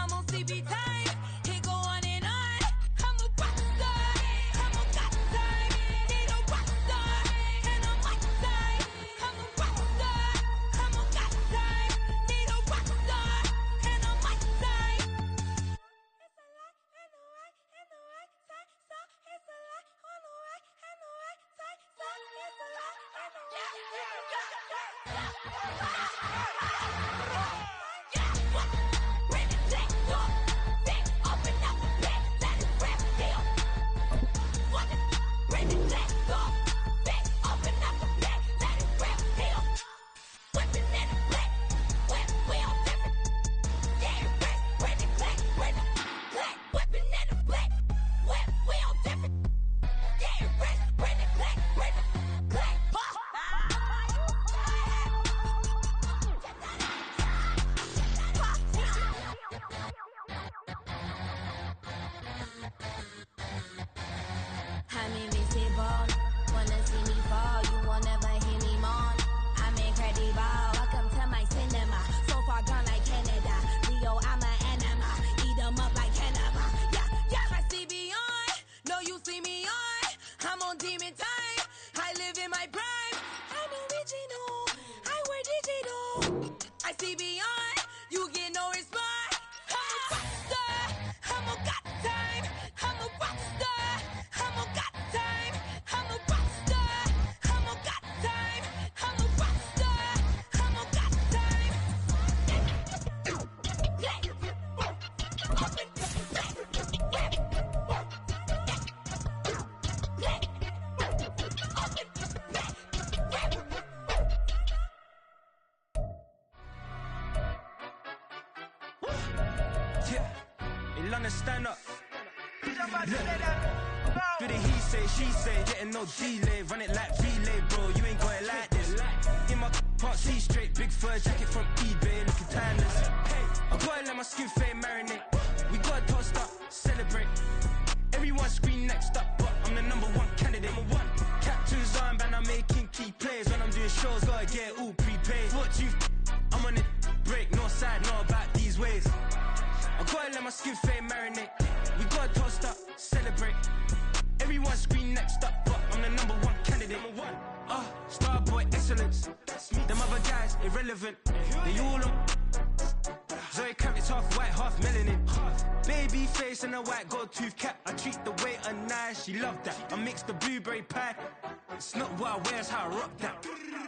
I'm on CB time. It go on and on. I'm a rock star. I'm a got time. Need a rock star. And I'm my time. I'm a rock star. I'm a got time. Need a rock star. And I'm my time. It's a lot and the right and the right time. So it's a lot on the right and the right time. So it's a lot and the right and the right time. I'm invisible. Wanna see me fall, you will never hear me moan. I'm incredible. Welcome to my cinema. So far gone like Canada. Leo, I'm an anima. Eat 'em up like cannibal. Yeah, yeah. I see beyond. No, you see me on. I'm on demon time. I live in my prime. I'm original. I wear digital. I see beyond. You get no response. I'm a rock star. I'm a got time. I'm a rock star. I'm a got time. I'm a rock star. I'm a got time. I'm a rock star. I'm a got time. Yeah, in London, stand up. Do the he say, she say, getting no delay. Run it like relay, bro, you ain't got it like this. In my can't see straight, big fur jacket from eBay, looking timeless. Hey, I gotta let my skin fade marinate. We gotta toast up, celebrate. Everyone scream next up, but I'm the #1 candidate. Captain's armband, I'm making key plays. When I'm doing shows, gotta get all prepaid. What you I'm on it, break, no side, know about these ways. I gotta let my skin fade marinate. We gotta toast up, celebrate. Everyone scream next up, but I'm the #1 candidate. Starboy excellence. Them other guys irrelevant. They all on. Zoe Kravitz half white, half melanin. Baby face and a white gold tooth cap. I treat the waiter nice, she love that. I mix the blueberry pie. It's not what I wear, it's how I rock that.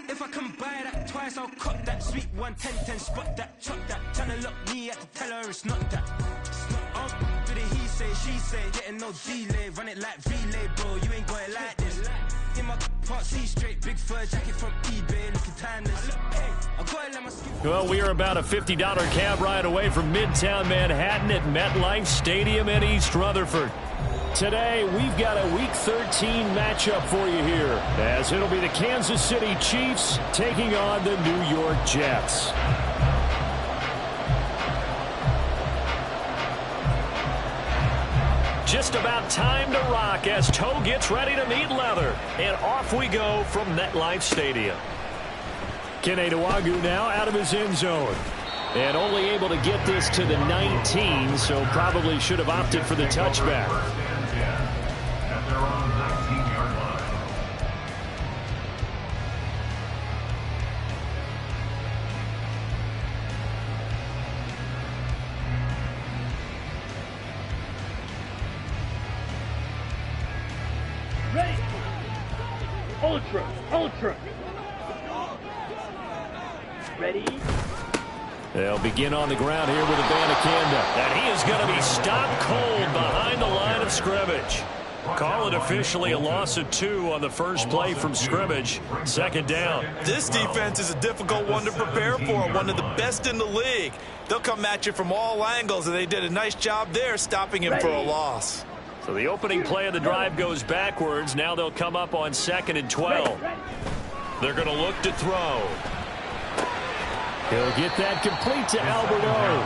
If I can buy that twice, I'll cut that. Sweet 110, spot that, chop that. Tryna lock me, at to tell her it's not that. Do the he say, she say, getting no delay. Run it like relay, bro, you ain't got it like this. In my can't see straight, big fur jacket from eBay, looking timeless. I gotta let my skin. Well, we are about a $50 cab ride away from Midtown Manhattan at MetLife Stadium in East Rutherford. Today, we've got a Week 13 matchup for you here, as it'll be the Kansas City Chiefs taking on the New York Jets. Just about time to rock as toe gets ready to meet leather. And off we go from MetLife Stadium. Kene Nwangwu now out of his end zone. And only able to get this to the 19, so probably should have opted for the touchback. Ready. Ultra. Ready. They'll begin on the ground here with Abanikanda. And he is going to be stopped cold behind the line of scrimmage. Call it officially a loss of 2 on the first play from scrimmage. Second down. This defense is a difficult one to prepare for, one of the best in the league. They'll come at you from all angles, and they did a nice job there stopping him for a loss. So the opening play of the drive goes backwards. Now they'll come up on 2nd and 12. They're going to look to throw. He'll get that complete to Albert O.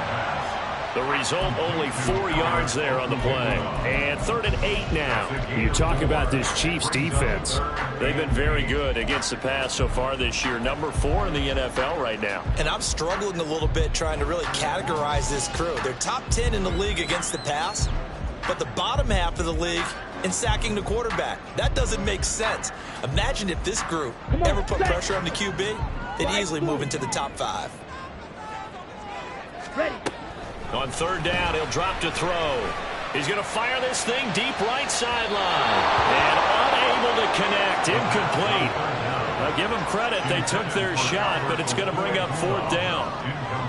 The result, only 4 yards there on the play. And 3rd and 8 now. You talk about this Chiefs defense. They've been very good against the pass so far this year. Number 4 in the NFL right now. And I'm struggling a little bit trying to really categorize this crew. They're top 10 in the league against the pass, but the bottom half of the league in sacking the quarterback. That doesn't make sense. Imagine if this group ever put pressure on the QB, they'd easily move into the top 5. Ready. On 3rd down, he'll drop to throw. He's going to fire this thing deep right sideline. And unable to connect. Incomplete. I'll give them credit. They took their shot, but it's going to bring up 4th down.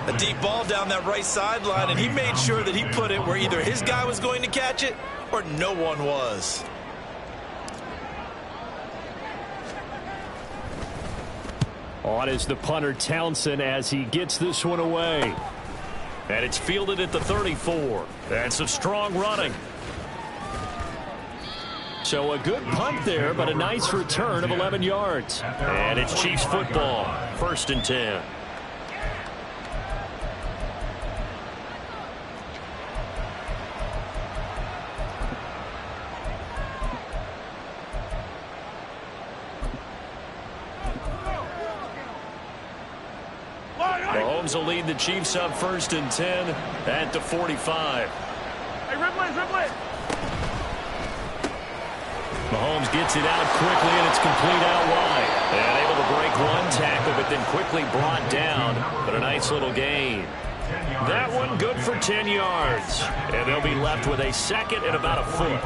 A deep ball down that right sideline, and he made sure that he put it where either his guy was going to catch it or no one was. On is the punter Townsend as he gets this one away. And it's fielded at the 34. That's some strong running. So a good punt there, but a nice return of 11 yards. And it's Chiefs football. 1st and 10. Mahomes will lead the Chiefs up 1st and 10 at the 45. Hey, Ripley. Mahomes gets it out quickly, and it's complete out wide. And able to break one tackle, but then quickly brought down. But a nice little gain. That one good for 10 yards. And they'll be left with a 2nd and about a foot.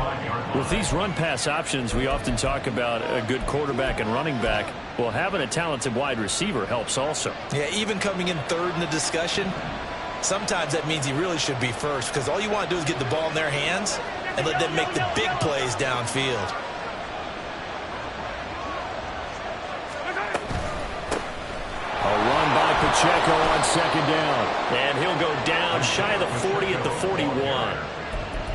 With these run-pass options, we often talk about a good quarterback and running back. Well, having a talented wide receiver helps also. Yeah, even coming in 3rd in the discussion, sometimes that means he really should be 1st because all you want to do is get the ball in their hands and let them make the big plays downfield. A run by Pacheco on 2nd down. And he'll go down shy of the 40 at the 41.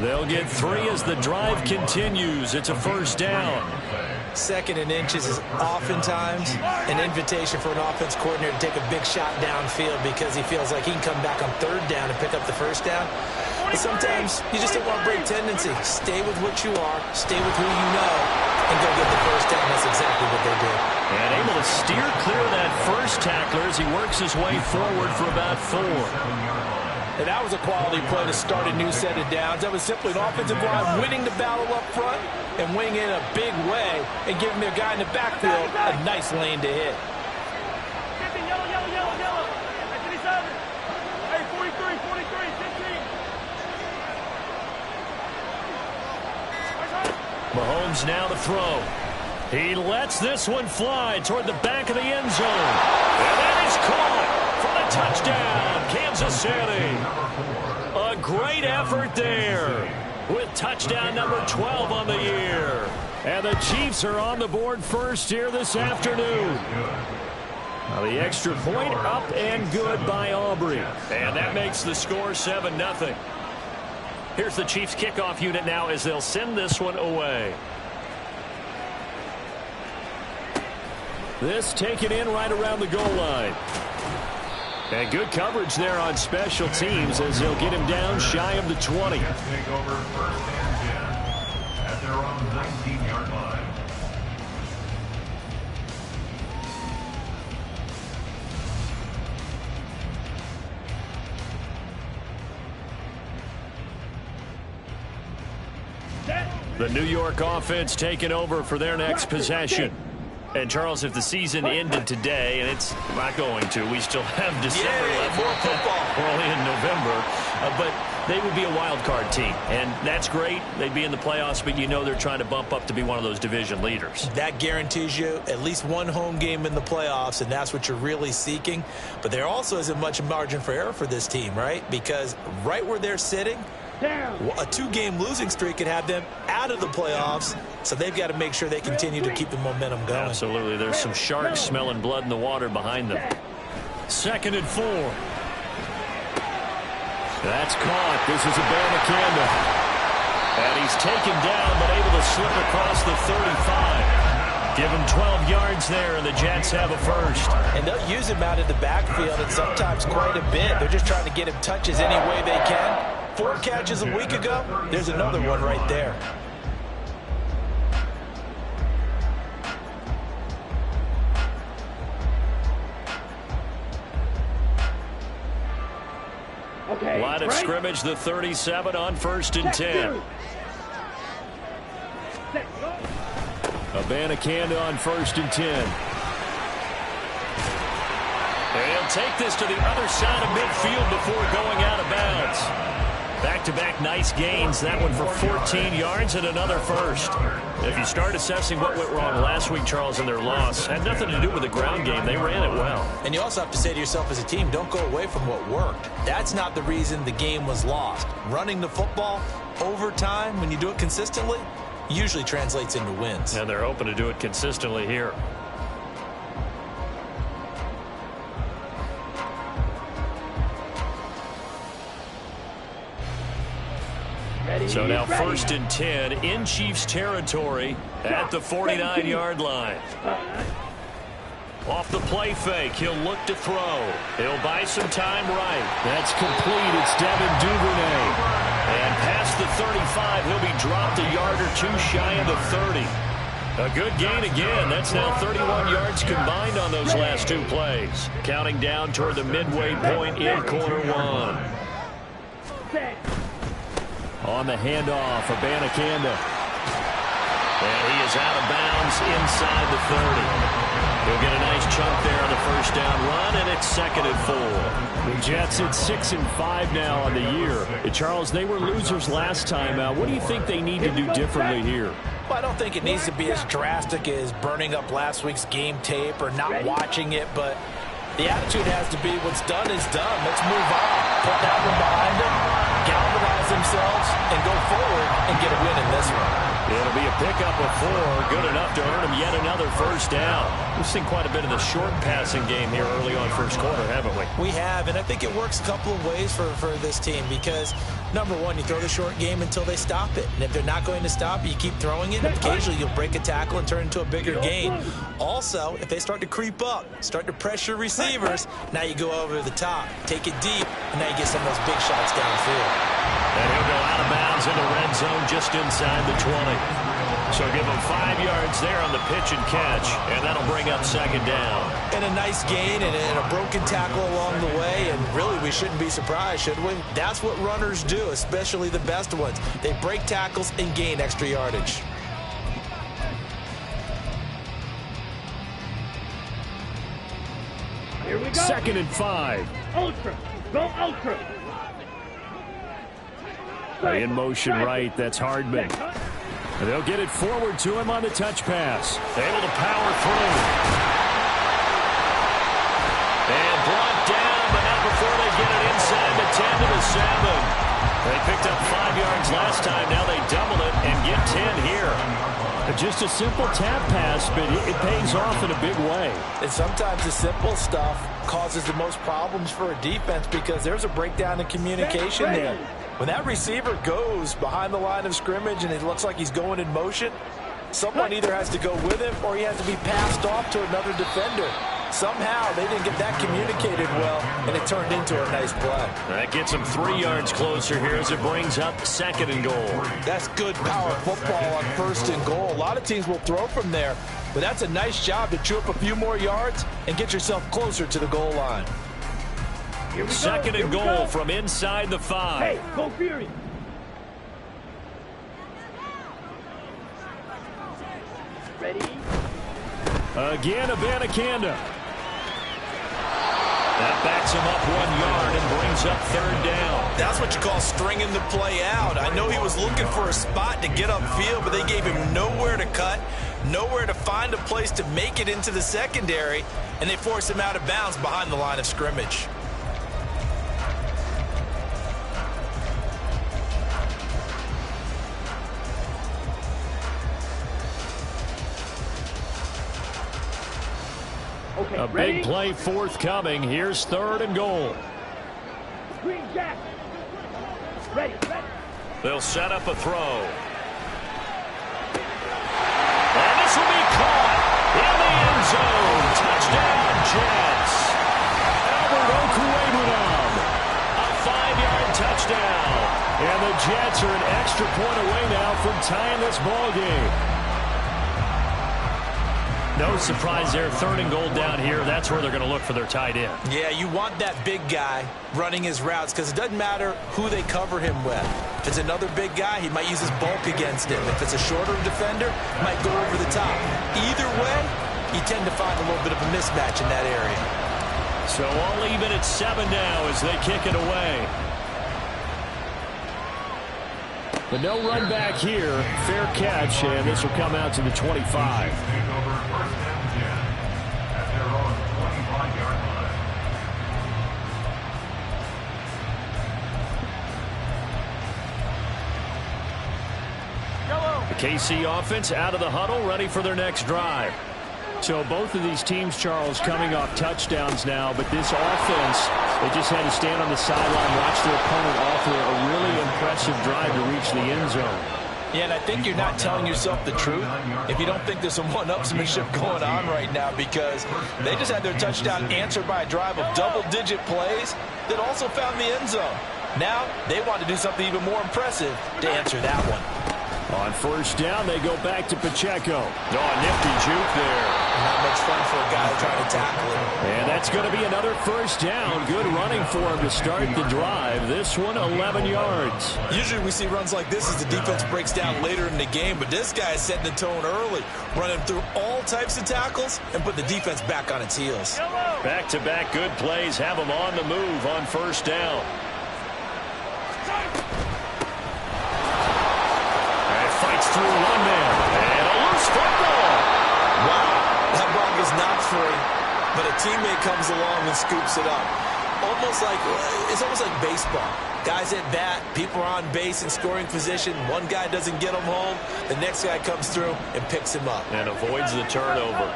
They'll get 3 as the drive continues. It's a 1st down. 2nd and inches is oftentimes an invitation for an offense coordinator to take a big shot downfield because he feels like he can come back on 3rd down and pick up the 1st down. But sometimes you just don't want to break tendency. Stay with what you are, stay with who you know, and go get the 1st down. That's exactly what they did. And able to steer clear of that first tackler as he works his way forward for about 4. And that was a quality play to start a new set of downs. That was simply an offensive line winning the battle up front and winning it in a big way and giving their guy in the backfield a nice lane to hit. Yellow. 57. Hey, 43, 15. Mahomes now to throw. He lets this one fly toward the back of the end zone. And that is caught for the touchdown, Kansas City. A great effort there with touchdown number 12 on the year. And the Chiefs are on the board first here this afternoon. Now the extra point up and good by Aubrey. And that makes the score 7-0. Here's the Chiefs kickoff unit now as they'll send this one away. This taken in right around the goal line. And good coverage there on special teams as they'll get him down shy of the 20. Take over 1st and 10 at their own 19-yard line. The New York offense taking over for their next possession. And, Charles, if the season ended today, and it's not going to, we still have December left. More football. We're only in November. But they would be a wild card team. And that's great. They'd be in the playoffs, but you know they're trying to bump up to be one of those division leaders. That guarantees you at least one home game in the playoffs, and that's what you're really seeking. But there also isn't much margin for error for this team, right? Because right where they're sitting, a 2-game losing streak could have them out of the playoffs, so they've got to make sure they continue to keep the momentum going. Absolutely. There's some sharks smelling blood in the water behind them. 2nd and 4. That's caught. This is a Bama Canada. And he's taken down, but able to slip across the 35. Give him 12 yards there, and the Jets have a first. And they'll use him out in the backfield, and sometimes quite a bit. They're just trying to get him touches any way they can. 4 catches a week ago. There's another one right there. Line of scrimmage, the 37 on 1st and 10. Abanikanda on 1st and 10. He'll take this to the other side of midfield before going out of bounds. Back-to-back nice gains. That one for 14 yards and another first. If you start assessing what went wrong last week, Charles, in their loss, had nothing to do with the ground game. They ran it well. And you also have to say to yourself as a team, don't go away from what worked. That's not the reason the game was lost. Running the football over time, when you do it consistently, usually translates into wins. And they're hoping to do it consistently here. So now 1st and 10 in Chiefs territory at the 49-yard line. Off the play fake, he'll look to throw. He'll buy some time right. That's complete. It's Devin Duvernay. And past the 35, he'll be dropped a yard or two shy of the 30. A good gain again. That's now 31 yards combined on those last 2 plays. Counting down toward the midway point in quarter 1. On the handoff, Abanikanda. And he is out of bounds inside the 30. He'll get a nice chunk there on the first down run, and it's 2nd and 4. The Jets at 6-5 now on the year. Charles, they were losers last time out. What do you think they need to do differently here? Well, I don't think it needs to be as drastic as burning up last week's game tape or not watching it, but the attitude has to be what's done is done. Let's move on. Put that one behind them, galvanize themselves, and go forward and get a win in this one. It'll be a pickup of 4, good enough to earn him yet another first down. We've seen quite a bit of the short passing game here early on first quarter, haven't we? We have, and I think it works a couple of ways for this team because, number one, you throw the short game until they stop it. And if they're not going to stop it, you keep throwing it. And occasionally you'll break a tackle and turn it into a bigger gain. Also, if they start to creep up, start to pressure receivers, now you go over the top, take it deep, and now you get some of those big shots downfield. And he'll go out of bounds in the red zone just inside the 20. So give him 5 yards there on the pitch and catch, and that'll bring up 2nd down. And a nice gain and a broken tackle along the way, and really we shouldn't be surprised, should we? That's what runners do, especially the best ones. They break tackles and gain extra yardage. Here we go. 2nd and 5. Ultra. Go ultra. In motion right, that's Hardman. And they'll get it forward to him on the touch pass. Able to power through. And brought down, but not before they get it inside the 10 to the 7. They picked up 5 yards last time. Now they double it and get 10 here. Just a simple tap pass, but it pays off in a big way. And sometimes the simple stuff causes the most problems for a defense because there's a breakdown in communication there. When that receiver goes behind the line of scrimmage and it looks like he's going in motion, someone either has to go with him or he has to be passed off to another defender. Somehow they didn't get that communicated well, and it turned into a nice play. That gets him 3 yards closer here as it brings up 2nd and goal. That's good power football on 1st and goal. A lot of teams will throw from there, but that's a nice job to chew up a few more yards and get yourself closer to the goal line. 2nd and goal from inside the 5. Hey, go Fury. Ready? Again, Abanikanda. That backs him up 1 yard and brings up 3rd down. That's what you call stringing the play out. I know he was looking for a spot to get upfield, but they gave him nowhere to cut, nowhere to find a place to make it into the secondary, and they forced him out of bounds behind the line of scrimmage. Okay, A ready? big play forthcoming. Here's 3rd and goal. Green Jack. Ready, ready. They'll set up a throw. And this will be caught. zone. Touchdown, Jets. Albert Okwuegbunam, a 5-yard touchdown. And the Jets are an extra point away now from tying this ball game. No surprise there. 3rd and goal down here. That's where they're going to look for their tight end. Yeah, you want that big guy running his routes because it doesn't matter who they cover him with. If it's another big guy, he might use his bulk against him. If it's a shorter defender, he might go over the top. Either way, you tend to find a little bit of a mismatch in that area. So all even at 7 now as they kick it away. But no run back here. Fair catch, and this will come out to the 25. The KC offense out of the huddle, ready for their next drive. So both of these teams, Charles, coming off touchdowns now, but this offense, they just had to stand on the sideline, watch their opponent offer a really impressive drive to reach the end zone. Yeah, and I think you're not telling yourself the truth if you don't think there's some one-upsmanship going on right now, because they just had their touchdown answered by a drive of double-digit plays that also found the end zone. Now they want to do something even more impressive to answer that one. On 1st down, they go back to Pacheco. Oh, nifty juke there. Not much fun for a guy trying to tackle him. And that's going to be another 1st down. Good running for him to start the drive. This one, 11 yards. Usually we see runs like this as the defense breaks down later in the game, but this guy is setting the tone early, running through all types of tackles and put the defense back on its heels. Back-to-back good plays have him on the move on 1st down. Fights through one man, and a loose football. Wow, that ball was not free, but a teammate comes along and scoops it up. It's almost like baseball. Guys at bat, people are on base in scoring position. One guy doesn't get him home, the next guy comes through and picks him up. And avoids the turnover.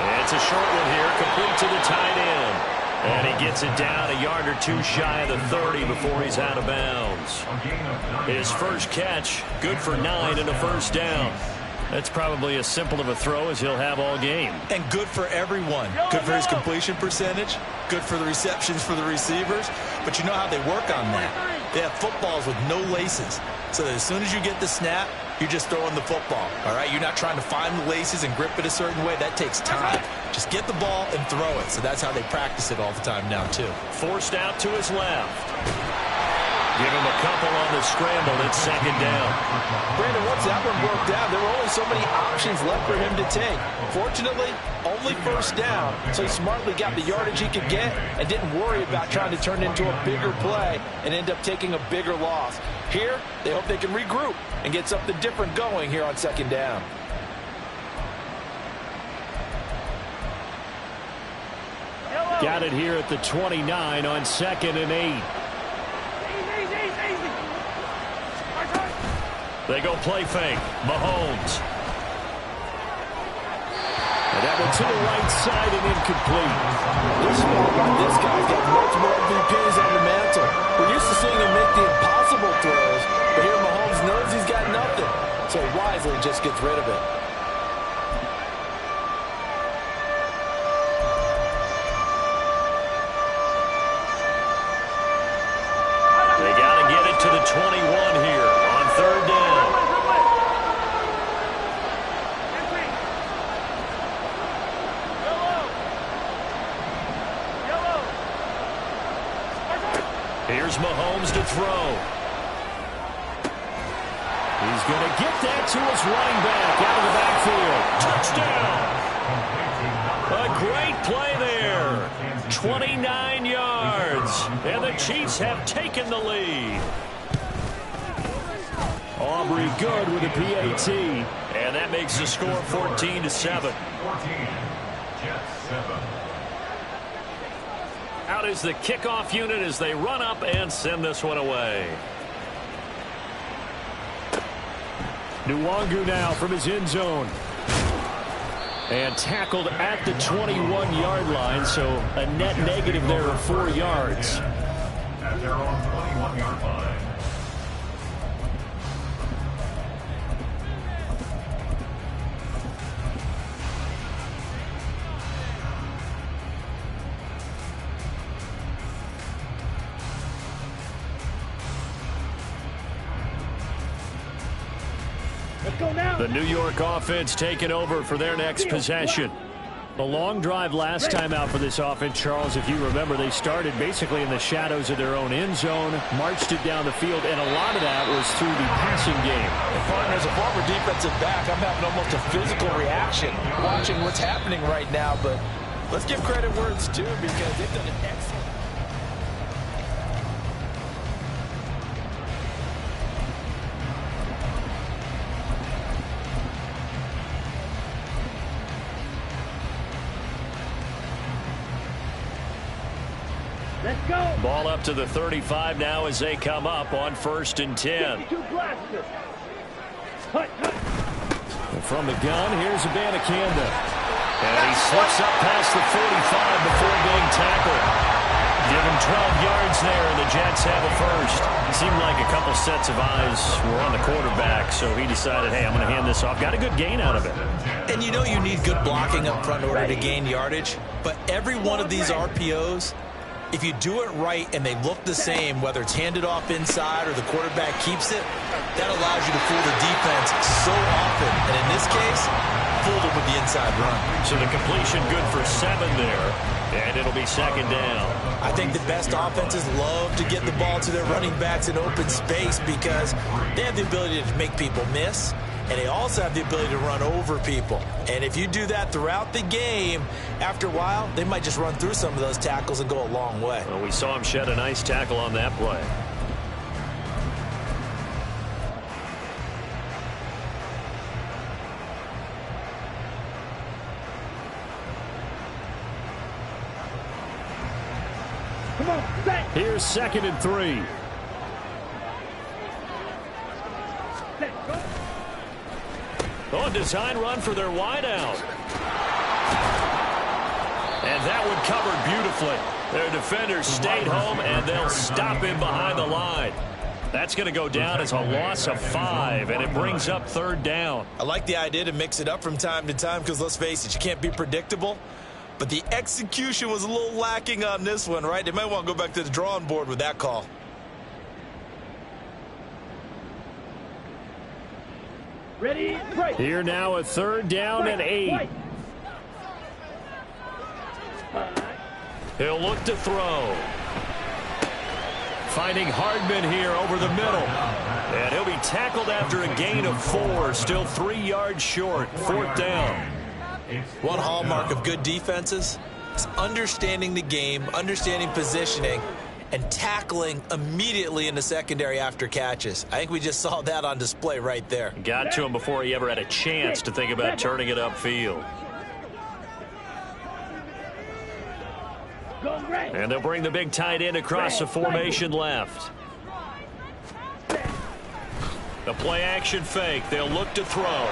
And it's a short one here, complete to the tight end. And he gets it down a yard or two shy of the 30 before he's out of bounds. His first catch, good for 9 and a 1st down. That's probably as simple of a throw as he'll have all game. And good for everyone. Good for his completion percentage. Good for the receptions for the receivers. But you know how they work on that. They have footballs with no laces. So that as soon as you get the snap, you're just throwing the football. All right? You're not trying to find the laces and grip it a certain way. That takes time. Just get the ball and throw it. So that's how they practice it all the time now, too. Forced out to his left. Give him a couple on the scramble. It's 2nd down. Brandon, once that one broke down, there were only so many options left for him to take. Fortunately, only 1st down, so he smartly got the yardage he could get and didn't worry about trying to turn it into a bigger play and end up taking a bigger loss. Here, they hope they can regroup and get something different going here on 2nd down. Got it here at the 29 on 2nd and 8. They go play fake. Mahomes. And that one to the right side and incomplete. This guy's got multiple MVPs on the mantle. We're used to seeing him make the impossible throws, but here Mahomes knows he's got nothing, so wisely just gets rid of it. They got to get it to the 21 here on 3rd down. Here's Mahomes to throw. He's going to get that to his running back out of the backfield. Touchdown. A great play there. 29 yards. And the Chiefs have taken the lead. Aubrey good with a PAT. And that makes the score 14-7. 14, Jets 7. Out is the kickoff unit as they run up and send this one away. Nwangu now from his end zone. And tackled at the 21-yard line, so a net negative there of 4 yards. At their own 21-yard line. Let's go now. The New York offense taking over for their next possession. The long drive last time out for this offense, Charles, if you remember, they started basically in the shadows of their own end zone, marched it down the field, and a lot of that was through the passing game. And partner, as a former defensive back, I'm having almost a physical reaction watching what's happening right now. But let's give credit where it's due because they've done an excellent. Let's go. Ball up to the 35 now as they come up on 1st and 10. 52 blasters. Hut, hut. From the gun, here's Abanikanda. And he slips up past the 45 before being tackled. Give him 12 yards there, and the Jets have a first. It seemed like a couple sets of eyes were on the quarterback, so he decided, hey, I'm going to hand this off. Got a good gain out of it. And you know you need good blocking up front in order to gain yardage, but every one of these RPOs, if you do it right and they look the same, whether it's handed off inside or the quarterback keeps it, that allows you to fool the defense so often. And in this case, fooled them with the inside run. So the completion good for 7 there, and it'll be 2nd down. I think the best offenses love to get the ball to their running backs in open space because they have the ability to make people miss, and they also have the ability to run over people. And if you do that throughout the game, after a while, they might just run through some of those tackles and go a long way. Well, we saw him shed a nice tackle on that play. Come on, set. Here's 2nd and 3. Set, go. Oh, design run for their wideout. And that one covered beautifully. Their defenders stayed home, and they'll stop him behind the line. That's going to go down as a loss of 5, and it brings up 3rd down. I like the idea to mix it up from time to time because, let's face it, you can't be predictable. But the execution was a little lacking on this one, right? They might want to go back to the drawing board with that call. Ready, break. Here now a 3rd down and 8. He'll look to throw. Finding Hardman here over the middle. And he'll be tackled after a gain of 4. Still 3 yards short. 4th down. One hallmark of good defenses is understanding the game, understanding positioning, and tackling immediately in the secondary after catches. I think we just saw that on display right there. Got to him before he ever had a chance to think about turning it upfield. And they'll bring the big tight end across the formation left. The play action fake. They'll look to throw.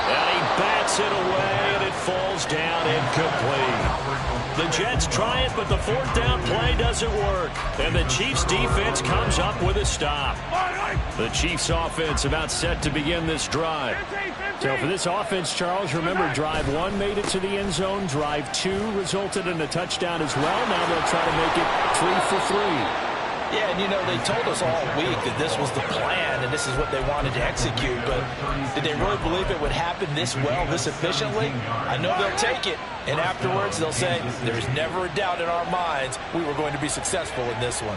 And he bats it away, and it falls down incomplete. The Jets try it, but the 4th down play doesn't work. And the Chiefs' defense comes up with a stop. The Chiefs' offense about set to begin this drive. So for this offense, Charles, remember, drive 1 made it to the end zone. Drive 2 resulted in a touchdown as well. Now they'll try to make it 3 for 3. Yeah, and you know, they told us all week that this was the plan and this is what they wanted to execute, but did they really believe it would happen this well, this efficiently? I know they'll take it, and afterwards they'll say, there's never a doubt in our minds we were going to be successful in this one.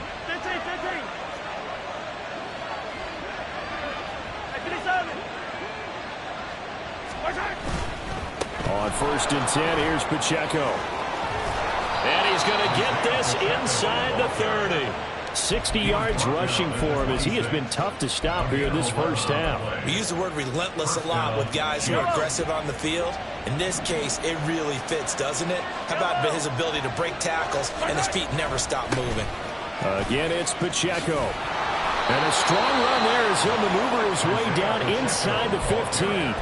On 1st and 10, here's Pacheco. And he's going to get this inside the 30. 60 yards rushing for him as he has been tough to stop here this first half. We use the word relentless a lot with guys who are aggressive on the field. In this case, it really fits, doesn't it? How about his ability to break tackles and his feet never stop moving? Again, it's Pacheco. And a strong run there as he'll maneuver his way down inside the 15.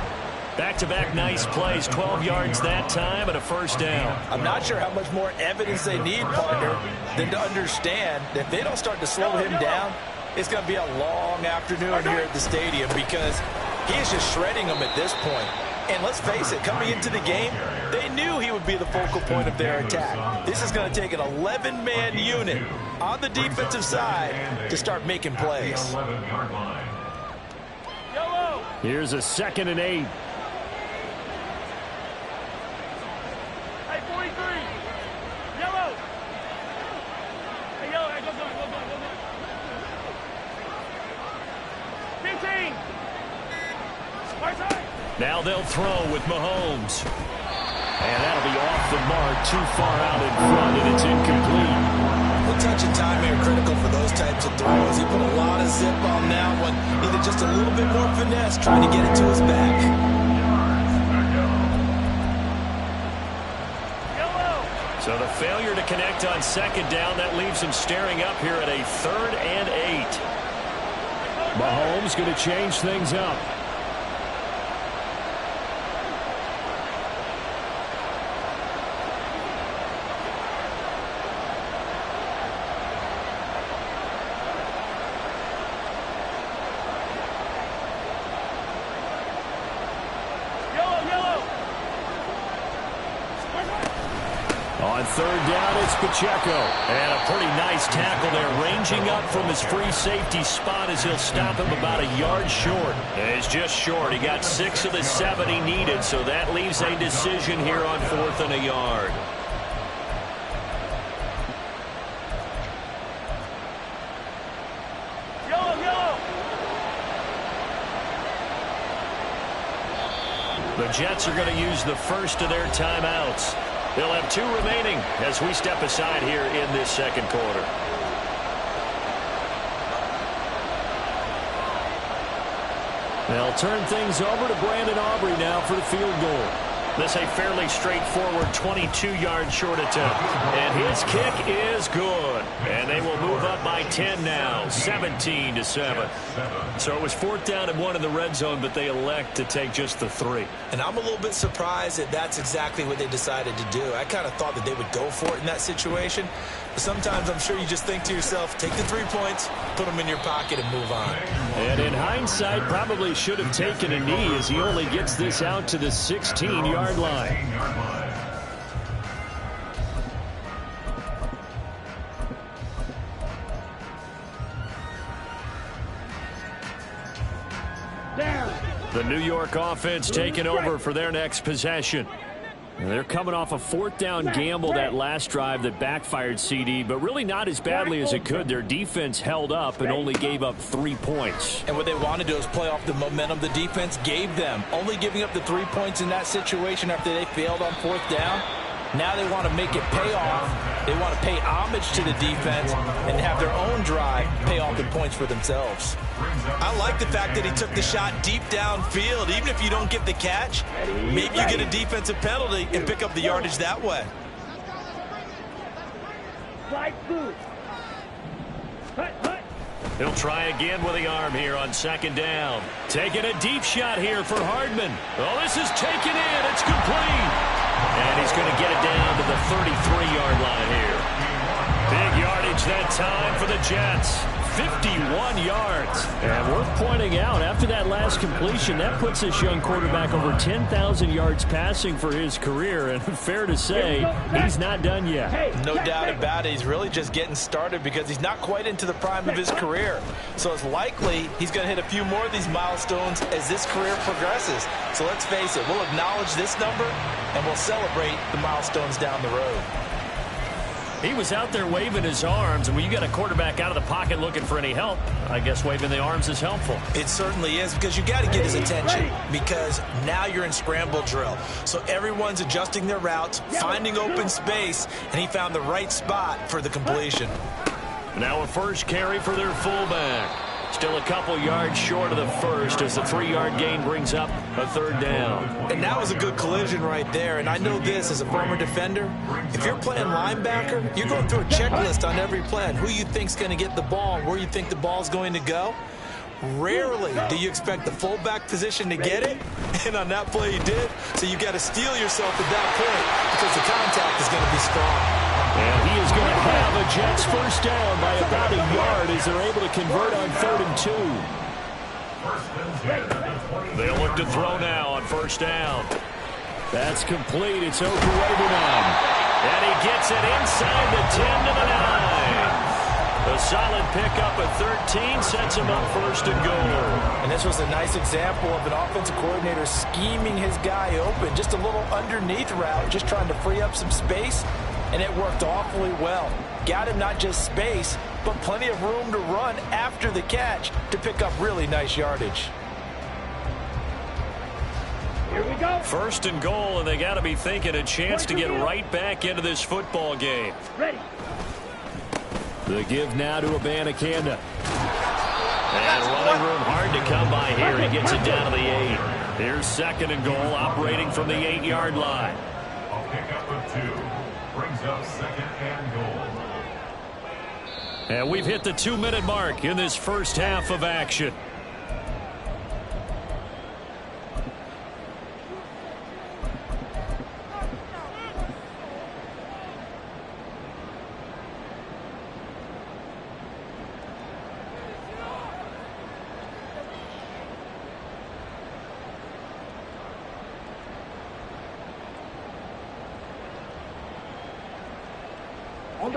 Back-to-back nice plays, 12 yards that time and a 1st down. I'm not sure how much more evidence they need, partner, than to understand that if they don't start to slow him down, it's going to be a long afternoon here at the stadium because he is just shredding them at this point. And let's face it, coming into the game, they knew he would be the focal point of their attack. This is going to take an 11-man unit on the defensive side to start making plays. Yellow! Here's a 2nd and 8. Hey, 43. Yellow. Hey, yellow. Hey, go. 15. Right side. Now they'll throw with Mahomes. And that'll be off the mark, too far out in front, and it's incomplete. The touch and timing are critical for those types of throws. He put a lot of zip on that one. Needed just a little bit more finesse trying to get it to his back. So the failure to connect on 2nd down, that leaves him staring up here at a 3rd and 8. Mahomes going to change things up. On 3rd down, it's Pacheco. And a pretty nice tackle there, ranging up from his free safety spot as he'll stop him about a yard short. And he's just short. He got 6 of the 7 he needed, so that leaves a decision here on 4th and a yard. The Jets are going to use the first of their timeouts. They'll have 2 remaining as we step aside here in this 2nd quarter. They'll turn things over to Brandon Aubrey now for the field goal. This a fairly straightforward 22-yard short attempt. And his kick is good. And they will move up by 10 now, 17-7. So it was 4th down and 1 in the red zone, but they elect to take just the 3. And I'm a little bit surprised that that's exactly what they decided to do. I kind of thought that they would go for it in that situation. But sometimes I'm sure you just think to yourself, take the 3 points, put them in your pocket, and move on. And in hindsight, probably should have taken a knee as he only gets this out to the 16-yard line. The New York offense taking over for their next possession. They're coming off a 4th down gamble that last drive that backfired, CD, but really not as badly as it could. Their defense held up and only gave up 3 points. And what they want to do is play off the momentum the defense gave them. Only giving up the 3 points in that situation after they failed on 4th down. Now they want to make it pay off. They want to pay homage to the defense and have their own drive pay off the points for themselves. I like the fact that he took the shot deep downfield. Even if you don't get the catch, maybe you get a defensive penalty and pick up the yardage that way. He'll try again with the arm here on 2nd down. Taking a deep shot here for Hardman. Oh, this is taken in. It's complete. And he's going to get it down to the 33-yard line here. Big yardage that time for the Jets. 51 yards. And worth pointing out, after that last completion, that puts this young quarterback over 10,000 yards passing for his career. And fair to say, he's not done yet. No doubt about it. He's really just getting started because he's not quite into the prime of his career. So it's likely he's going to hit a few more of these milestones as this career progresses. So let's face it, we'll acknowledge this number and we'll celebrate the milestones down the road. He was out there waving his arms, and when you got a quarterback out of the pocket looking for any help, I guess waving the arms is helpful. It certainly is, because you got to get his attention, because now you're in scramble drill. So everyone's adjusting their routes, finding open space, and he found the right spot for the completion. Now a first carry for their fullback. Still a couple yards short of the first as the 3-yard gain brings up a 3rd down. And that was a good collision right there. And I know this as a former defender. If you're playing linebacker, you're going through a checklist on every play on who you think's going to get the ball, where you think the ball's going to go. Rarely do you expect the fullback position to get it. And on that play he did. So you got to steel yourself at that point because the contact is going to be strong. And he is going to have a Jets first down by about a yard as they're able to convert on 3rd and 2. They'll look to throw now on 1st down. That's complete. It's Okuegbunam. And he gets it inside the 10 to the 9. A solid pickup of 13 sets him up first and goal. And this was a nice example of an offensive coordinator scheming his guy open. Just a little underneath route, just trying to free up some space, and it worked awfully well. Got him not just space, but plenty of room to run after the catch to pick up really nice yardage. Here we go. First and goal, and they got to be thinking a chance to get right back into this football game. Ready. The give now to Abanikanda. And running room hard to come by here. He gets it down to the 8. Here's second and goal, operating from the 8-yard line. A pickup of 2 brings up second and goal. And we've hit the 2-minute mark in this first half of action.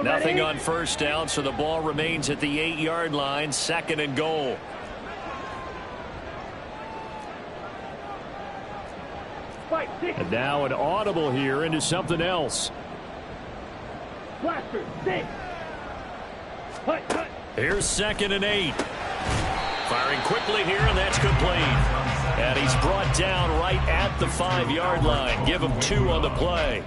Nothing on first down, so the ball remains at the 8-yard line, second and goal. And now an audible here into something else. Blaster, 6. Hut. Here's second and 8. Firing quickly here, and that's complete. And he's brought down right at the 5-yard line. Give him 2 on the play.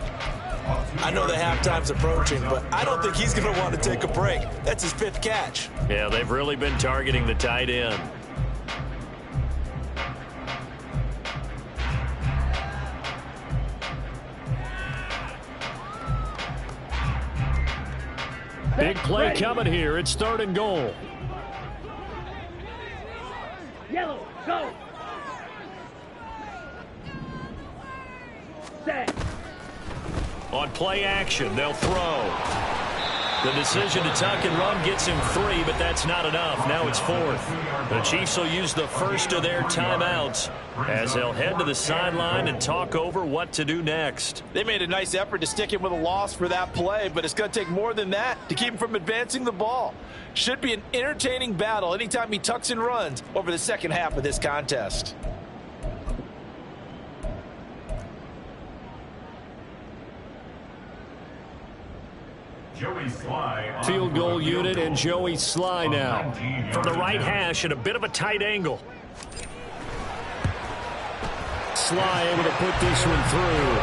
I know the halftime's approaching, but I don't think he's going to want to take a break. That's his 5th catch. Yeah, they've really been targeting the tight end. Big play coming here. It's third and goal. Yellow, go. Set. On play action, they'll throw. The decision to tuck and run gets him 3, but that's not enough. Now it's 4th. The Chiefs will use the first of their timeouts as they'll head to the sideline and talk over what to do next. They made a nice effort to stick him with a loss for that play, but it's going to take more than that to keep him from advancing the ball. Should be an entertaining battle anytime he tucks and runs over the second half of this contest. Field goal unit and Joey Sly now. From the right hash at a bit of a tight angle. Sly able to put this one through.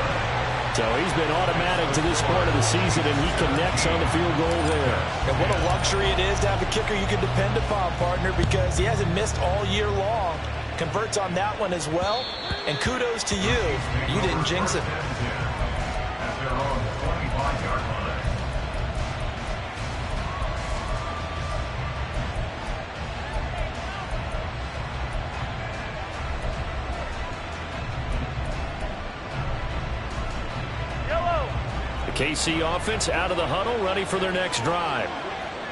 So he's been automatic to this point of the season, and he connects on the field goal there. And what a luxury it is to have a kicker you can depend upon, partner, because he hasn't missed all year long. Converts on that one as well. And kudos to you. You didn't jinx it. At their own 25-yard line. The KC offense out of the huddle, ready for their next drive.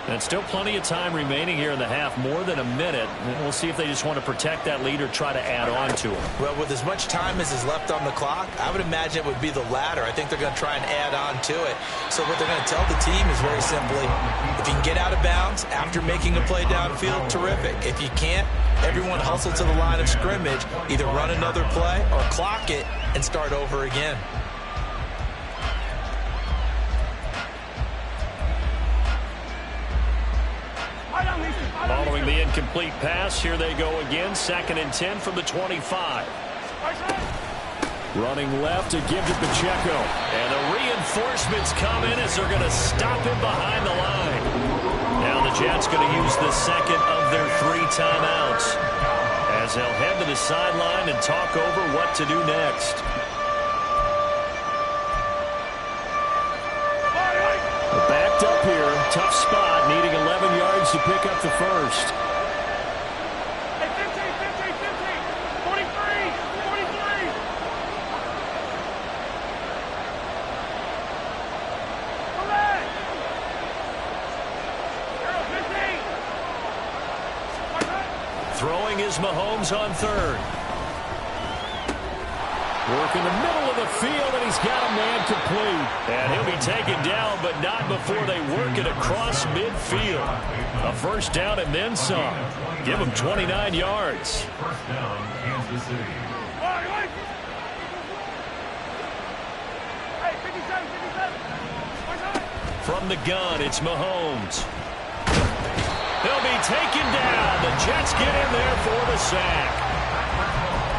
And still plenty of time remaining here in the half, more than a minute. We'll see if they just want to protect that lead or try to add on to it. Well, with as much time as is left on the clock, I would imagine it would be the latter. I think they're going to try and add on to it. So what they're going to tell the team is very simply, if you can get out of bounds after making a play downfield, terrific. If you can't, everyone hustle to the line of scrimmage, either run another play or clock it and start over again. Following the incomplete pass, here they go again. 2nd and 10 from the 25. Running left to give to Pacheco. And the reinforcements come in as they're going to stop him behind the line. Now the Jets going to use the second of their 3 timeouts as they'll head to the sideline and talk over what to do next. Backed up here, tough spot, needing 11 yards to pick up the first. Hey, 15, 43, 43. Come back. Arrow, 15. Throwing is Mahomes on 3rd. Working the middle of the field, and he's got a man complete. And he'll be taken down, but not before they work it across midfield. A first down and then some. Give him 29 yards. First down, Kansas City. Hey, 57, 57. From the gun, it's Mahomes. He'll be taken down. The Jets get in there for the sack.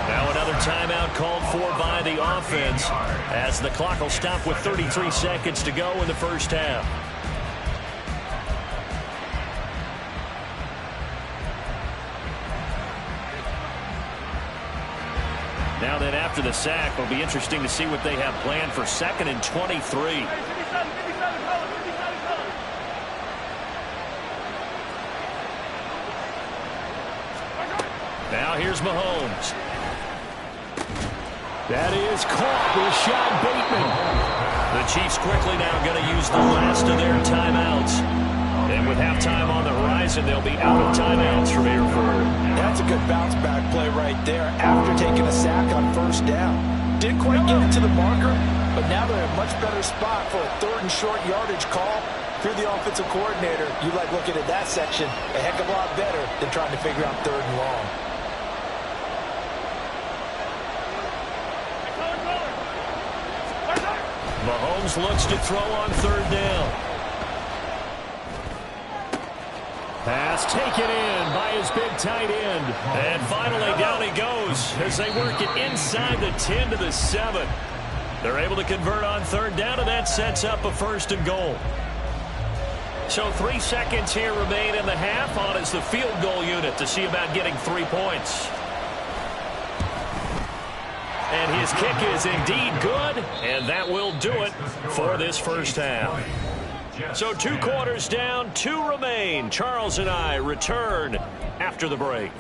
Now another timeout called for by the offense as the clock will stop with 33 seconds to go in the first half. Now then, after the sack, it'll be interesting to see what they have planned for 2nd and 23. Hey, 57, 57, color, 57, color. Now here's Mahomes. That is caught with Sean Bateman. The Chiefs quickly now going to use the last of their timeouts. And with halftime on the horizon, they'll be out of timeouts from here forward. That's a good bounce-back play right there after taking a sack on first down. Didn't quite get it to the marker, but now they're in a much better spot for a 3rd and short yardage call. Through the offensive coordinator, you like looking at that section a heck of a lot better than trying to figure out 3rd and long. Mahomes looks to throw on 3rd down. Pass taken in by his big tight end. And finally down he goes as they work it inside the 10 to the 7. They're able to convert on 3rd down, and that sets up a 1st and goal. So 3 seconds here remain in the half. On is the field goal unit to see about getting 3 points. And his kick is indeed good, and that will do it for this first half. So 2 quarters down, 2 remain. Charles and I return after the break.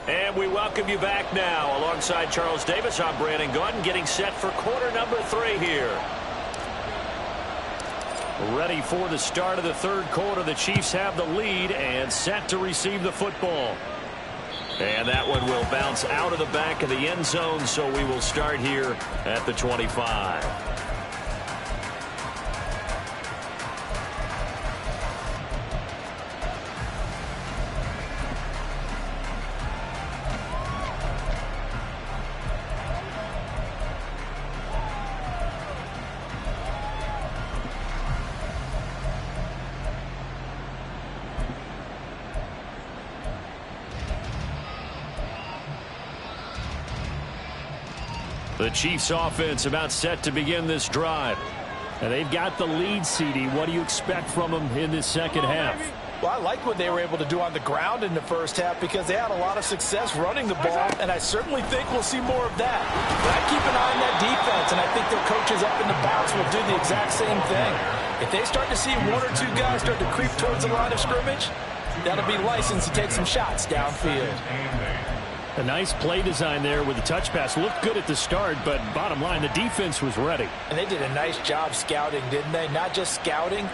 And we welcome you back now. Alongside Charles Davis, I'm Brandon Gaudin, getting set for quarter number 3 here. Ready for the start of the 3rd quarter. The Chiefs have the lead and set to receive the football. And that one will bounce out of the back of the end zone, so we will start here at the 25. The Chiefs offense about set to begin this drive. And they've got the lead, CD. What do you expect from them in this second half? Well, I like what they were able to do on the ground in the first half because they had a lot of success running the ball, and I certainly think we'll see more of that. But I keep an eye on that defense, and I think their coaches up in the box will do the exact same thing. If they start to see 1 or 2 guys start to creep towards the line of scrimmage, that'll be licensed to take some shots downfield. A nice play design there with the touch pass. Looked good at the start, but bottom line, the defense was ready. And they did a nice job scouting, didn't they? Not just scouting,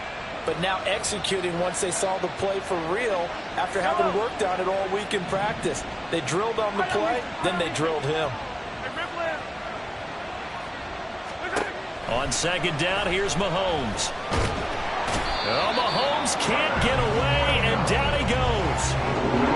but now executing once they saw the play for real after having worked on it all week in practice. They drilled on the play, then they drilled him. On 2nd down, here's Mahomes. Oh, Mahomes can't get away, and down he goes.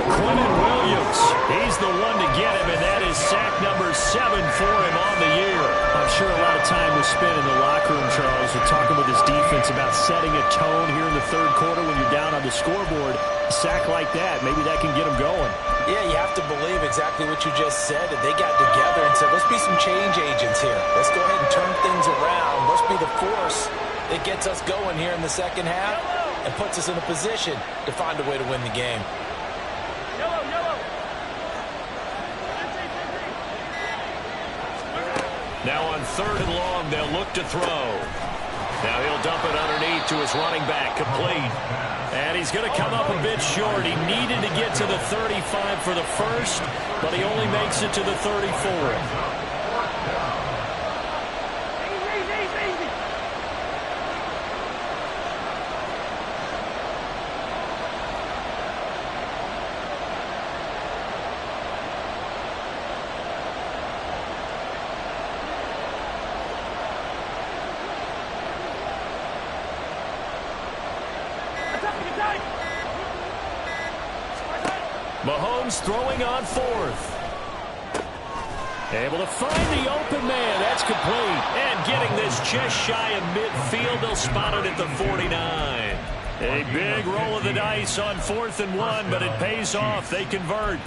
Quentin Williams, he's the one to get him, and that is sack number 7 for him on the year. I'm sure a lot of time was spent in the locker room, Charles, with talking with his defense about setting a tone here in the 3rd quarter when you're down on the scoreboard. A sack like that, maybe that can get him going. Yeah, you have to believe exactly what you just said. And they got together and said, let's be some change agents here. Let's go ahead and turn things around. Let's be the force that gets us going here in the second half and puts us in a position to find a way to win the game. Now on 3rd and long, they'll look to throw. Now he'll dump it underneath to his running back, complete. And he's going to come up a bit short. He needed to get to the 35 for the first, but he only makes it to the 34. Mahomes throwing on fourth. Able to find the open man. That's complete. And getting this just shy of midfield. They'll spot it at the 49. A big roll of the dice on 4th and 1, but it pays off. They convert.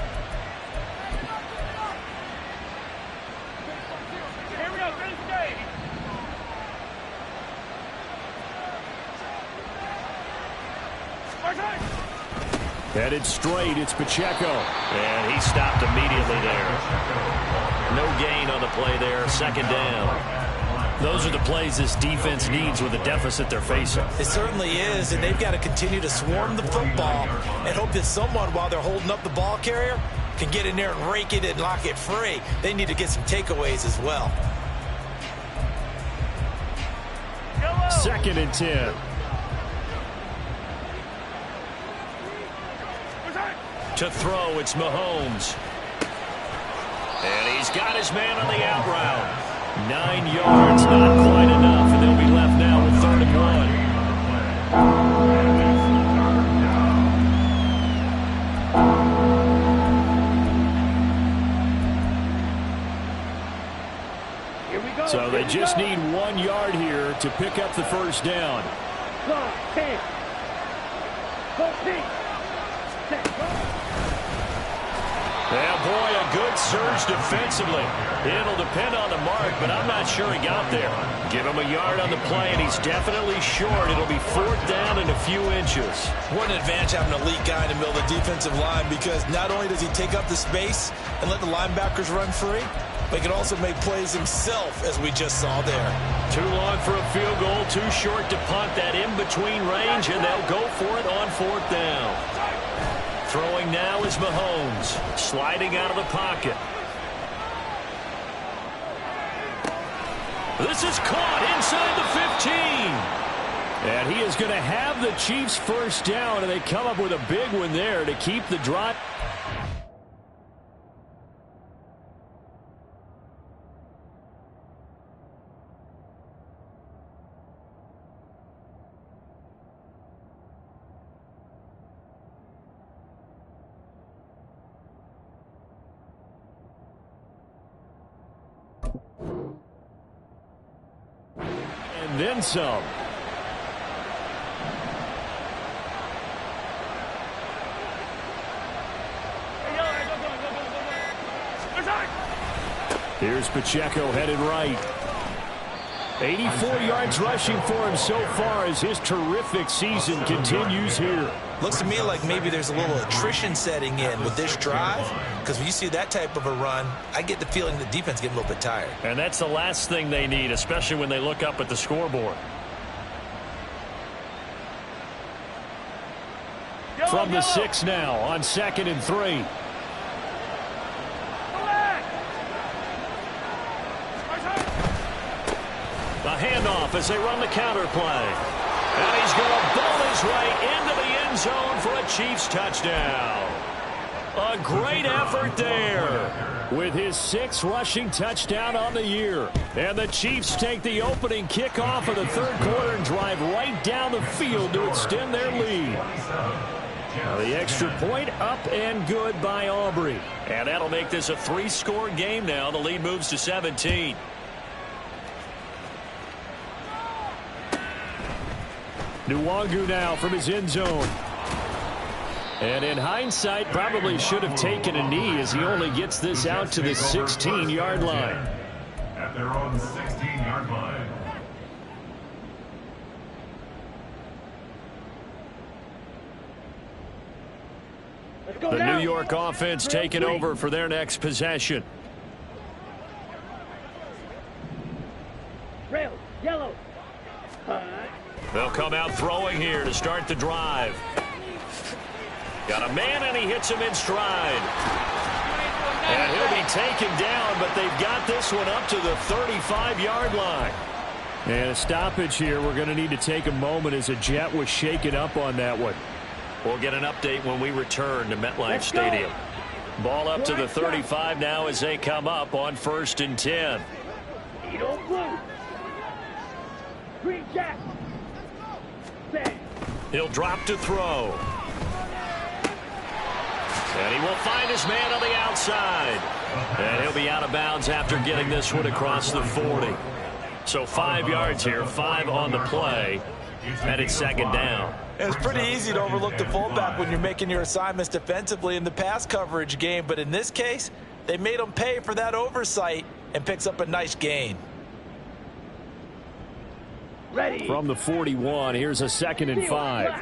Here we go, finish the game. Headed straight, it's Pacheco. And he stopped immediately there. No gain on the play there, second down. Those are the plays this defense needs with the deficit they're facing. It certainly is, and they've got to continue to swarm the football and hope that someone, while they're holding up the ball carrier, can get in there and rake it and lock it free. They need to get some takeaways as well. 2nd and 10. To throw, it's Mahomes. And he's got his man on the out route. 9 yards, not quite enough, and they'll be left now with 3rd and 1. Here we go. So they just need 1 yard here to pick up the first down. 10. 14. Yeah, boy, a good surge defensively. It'll depend on the mark, but I'm not sure he got there. Give him a yard on the play, and he's definitely short. It'll be 4th down and a few inches. What an advantage having an elite guy in the middle of the defensive line, because not only does he take up the space and let the linebackers run free, but he can also make plays himself, as we just saw there. Too long for a field goal, too short to punt. That in-between range, and they'll go for it on 4th down. Throwing now is Mahomes, sliding out of the pocket. This is caught inside the 15. And he is going to have the Chiefs first down, and they come up with a big one there to keep the drive. And then some. Here's Pacheco headed right. 84 yards rushing for him so far as his terrific season continues here. Looks to me like maybe there's a little attrition setting in with this drive, because when you see that type of a run, I get the feeling the defense getting a little bit tired. And that's the last thing they need, especially when they look up at the scoreboard. From the 6 now on 2nd and 3. A handoff as they run the counter play. And he's going to bowl his way into the end zone for a Chiefs touchdown. A great effort there with his 6th rushing touchdown on the year. And the Chiefs take the opening kickoff of the 3rd quarter and drive right down the field to extend their lead. Now the extra point up and good by Aubrey. And that'll make this a 3-score game now. The lead moves to 17. Nwangu now from his end zone. And in hindsight, probably should have taken a knee as he only gets this out to the 16-yard line. At their own 16-yard line. The New York offense taking over for their next possession. Red, yellow. They'll come out throwing here to start the drive. Got a man, and he hits him in stride. And he'll be taken down, but they've got this one up to the 35-yard line. And a stoppage here. We're going to need to take a moment as a jet was shaken up on that one. We'll get an update when we return to MetLife Stadium. Ball up to the 35 now as they come up on 1st and 10. Green jack. He'll drop to throw. And he will find his man on the outside. And he'll be out of bounds after getting this one across the 40. So 5 yards here, 5 on the play, and it's second down. It's pretty easy to overlook the fullback when you're making your assignments defensively in the pass coverage game, but in this case, they made him pay for that oversight and picks up a nice gain. Ready. From the 41, here's a 2nd and 5.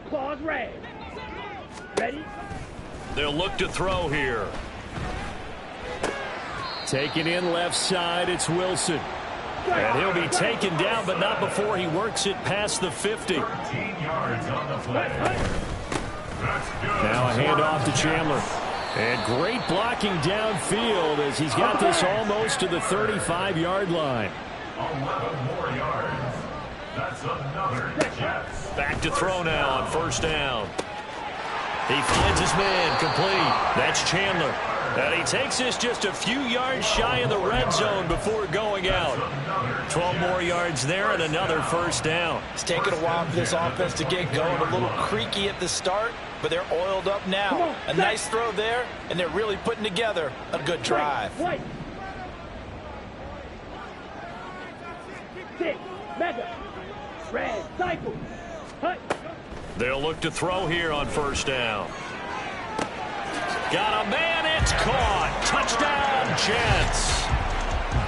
Claws red. Ready. They'll look to throw here. Taken in left side, it's Wilson. And he'll be taken down, but not before he works it past the 50. 13 yards on the play. That's good. Now a handoff to Chandler. And great blocking downfield as he's got this almost to the 35-yard line. 11 more yards. That's another Jets. Back to throw now on first down. He finds his man complete. That's Chandler. And he takes this just a few yards shy of the red zone before going out. 12 more yards there and another first down. It's taken a while for this offense to get going. A little creaky at the start, but they're oiled up now. A nice throw there, and they're really putting together a good drive. White. Six. Mega. Red. Cycle. Hut. They'll look to throw here on first down. Got a man, it's caught. Touchdown, Jets.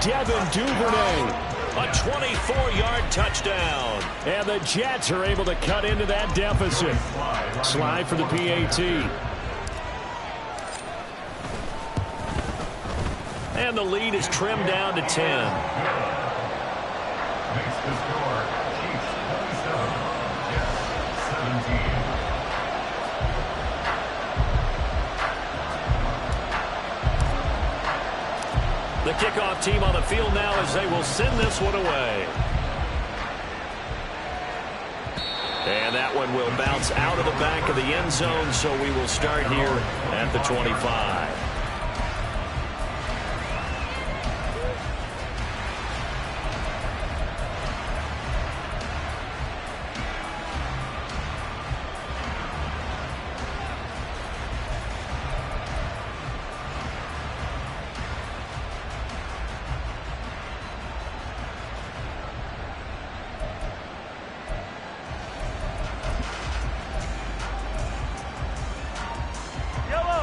Devin Duvernay, a 24-yard touchdown. And the Jets are able to cut into that deficit. Slide for the PAT. And the lead is trimmed down to 10. Makes the score. Chiefs 27. Jets 17. The kickoff team on the field now as they will send this one away. And that one will bounce out of the back of the end zone, so we will start here at the 25.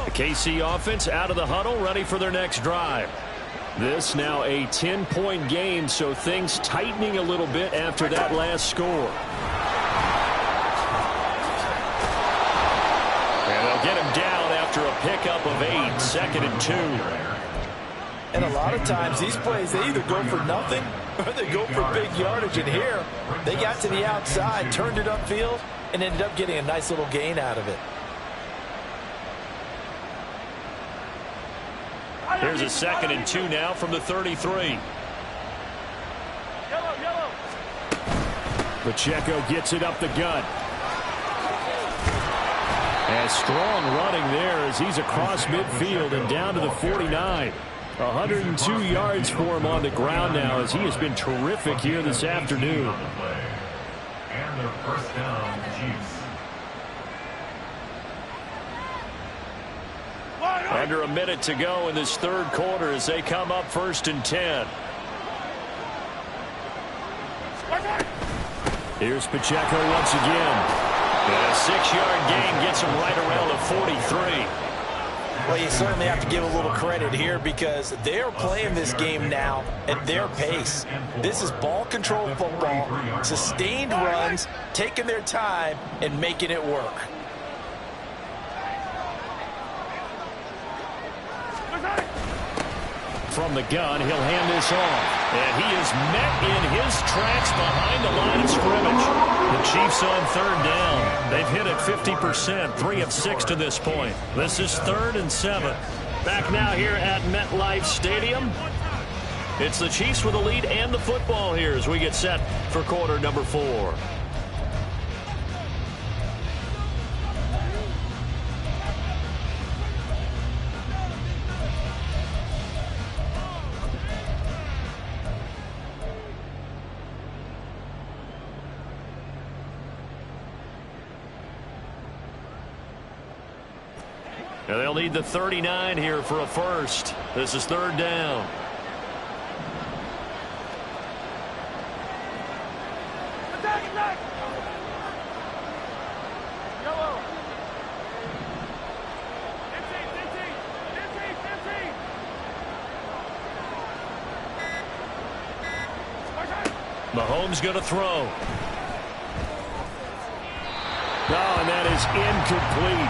KC offense out of the huddle, ready for their next drive. This now a 10-point game, so things tightening a little bit after that last score. And they'll get him down after a pickup of 8, 2nd and 2. And a lot of times these plays, they either go for nothing or they go for big yardage. And here, they got to the outside, turned it upfield, and ended up getting a nice little gain out of it. Here's a 2nd and 2 now from the 33. Pacheco gets it up the gut. And strong running there as he's across midfield and down to the 49. 102 yards for him on the ground now as he has been terrific here this afternoon. And their first down, Chiefs. Under a minute to go in this third quarter as they come up 1st and 10. Here's Pacheco once again. And a 6-yard gain gets him right around the 43. Well, you certainly have to give a little credit here because they're playing this game now at their pace. This is ball control football, sustained runs, taking their time and making it work. From the gun, he'll hand this off. And he is met in his tracks behind the line of scrimmage. The Chiefs on 3rd down. They've hit it 50%, 3 of 6 to this point. This is 3rd and 7. Back now here at MetLife Stadium. It's the Chiefs with the lead and the football here as we get set for quarter number 4. And they'll need the 39 here for a first. This is third down. Mahomes going to throw. Oh, and that is incomplete.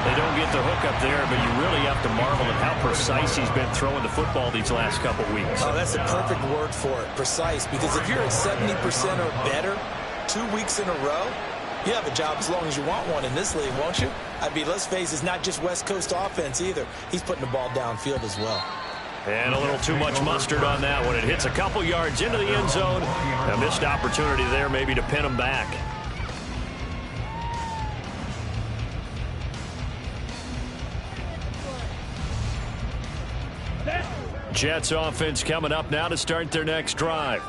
They don't get the hook up there, but you really have to marvel at how precise he's been throwing the football these last couple weeks. Oh, that's the perfect word for it, precise. Because if you're at 70% or better 2 weeks in a row, you have a job as long as you want one in this league, won't you? I mean, let's face it, it's not just West Coast offense either. He's putting the ball downfield as well. And a little too much mustard on that one. It hits a couple yards into the end zone. A missed opportunity there maybe to pin him back. Jets offense coming up now to start their next drive.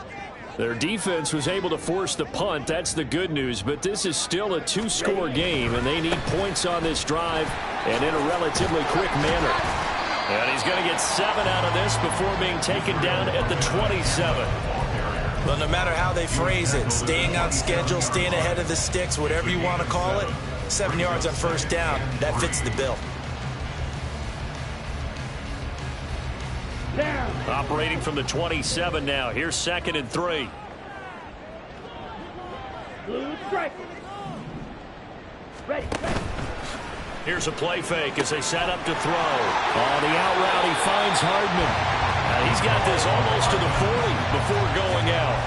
Their defense was able to force the punt. That's the good news. But this is still a two-score game, and they need points on this drive and in a relatively quick manner. And he's going to get 7 out of this before being taken down at the 27. Well, no matter how they phrase it, staying on schedule, staying ahead of the sticks, whatever you want to call it, 7 yards on first down, that fits the bill. Down. Operating from the 27 now. Here's 2nd and 3. Blue striker. Ready. Here's a play fake as they set up to throw. On the out route, he finds Hardman. He's got this almost to the 40 before going out.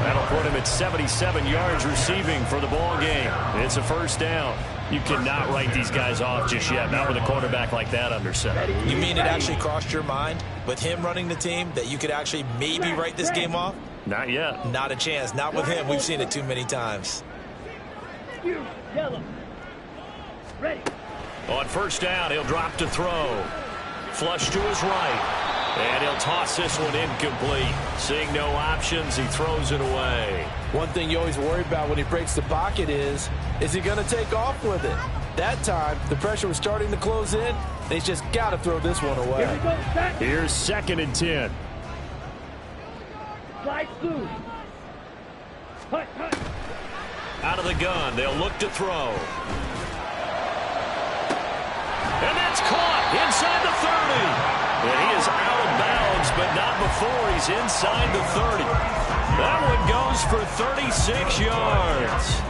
That'll put him at 77 yards receiving for the ball game. It's a first down. You cannot write these guys off just yet, not with a quarterback like that under center. You mean it actually crossed your mind with him running the team that you could actually maybe write this game off? Not yet. Not a chance. Not with him. We've seen it too many times. Yellow. Ready. On first down, he'll drop to throw. Flush to his right. And he'll toss this one incomplete. Seeing no options, he throws it away. One thing you always worry about when he breaks the pocket is he going to take off with it? That time, the pressure was starting to close in, and he's just got to throw this one away. Here we go. Back. Here's 2nd and 10. Slide blue. Hut. Out of the gun, they'll look to throw. And that's caught inside the 30. And he is out of bounds, but not before he's inside the 30. That one goes for 36 yards.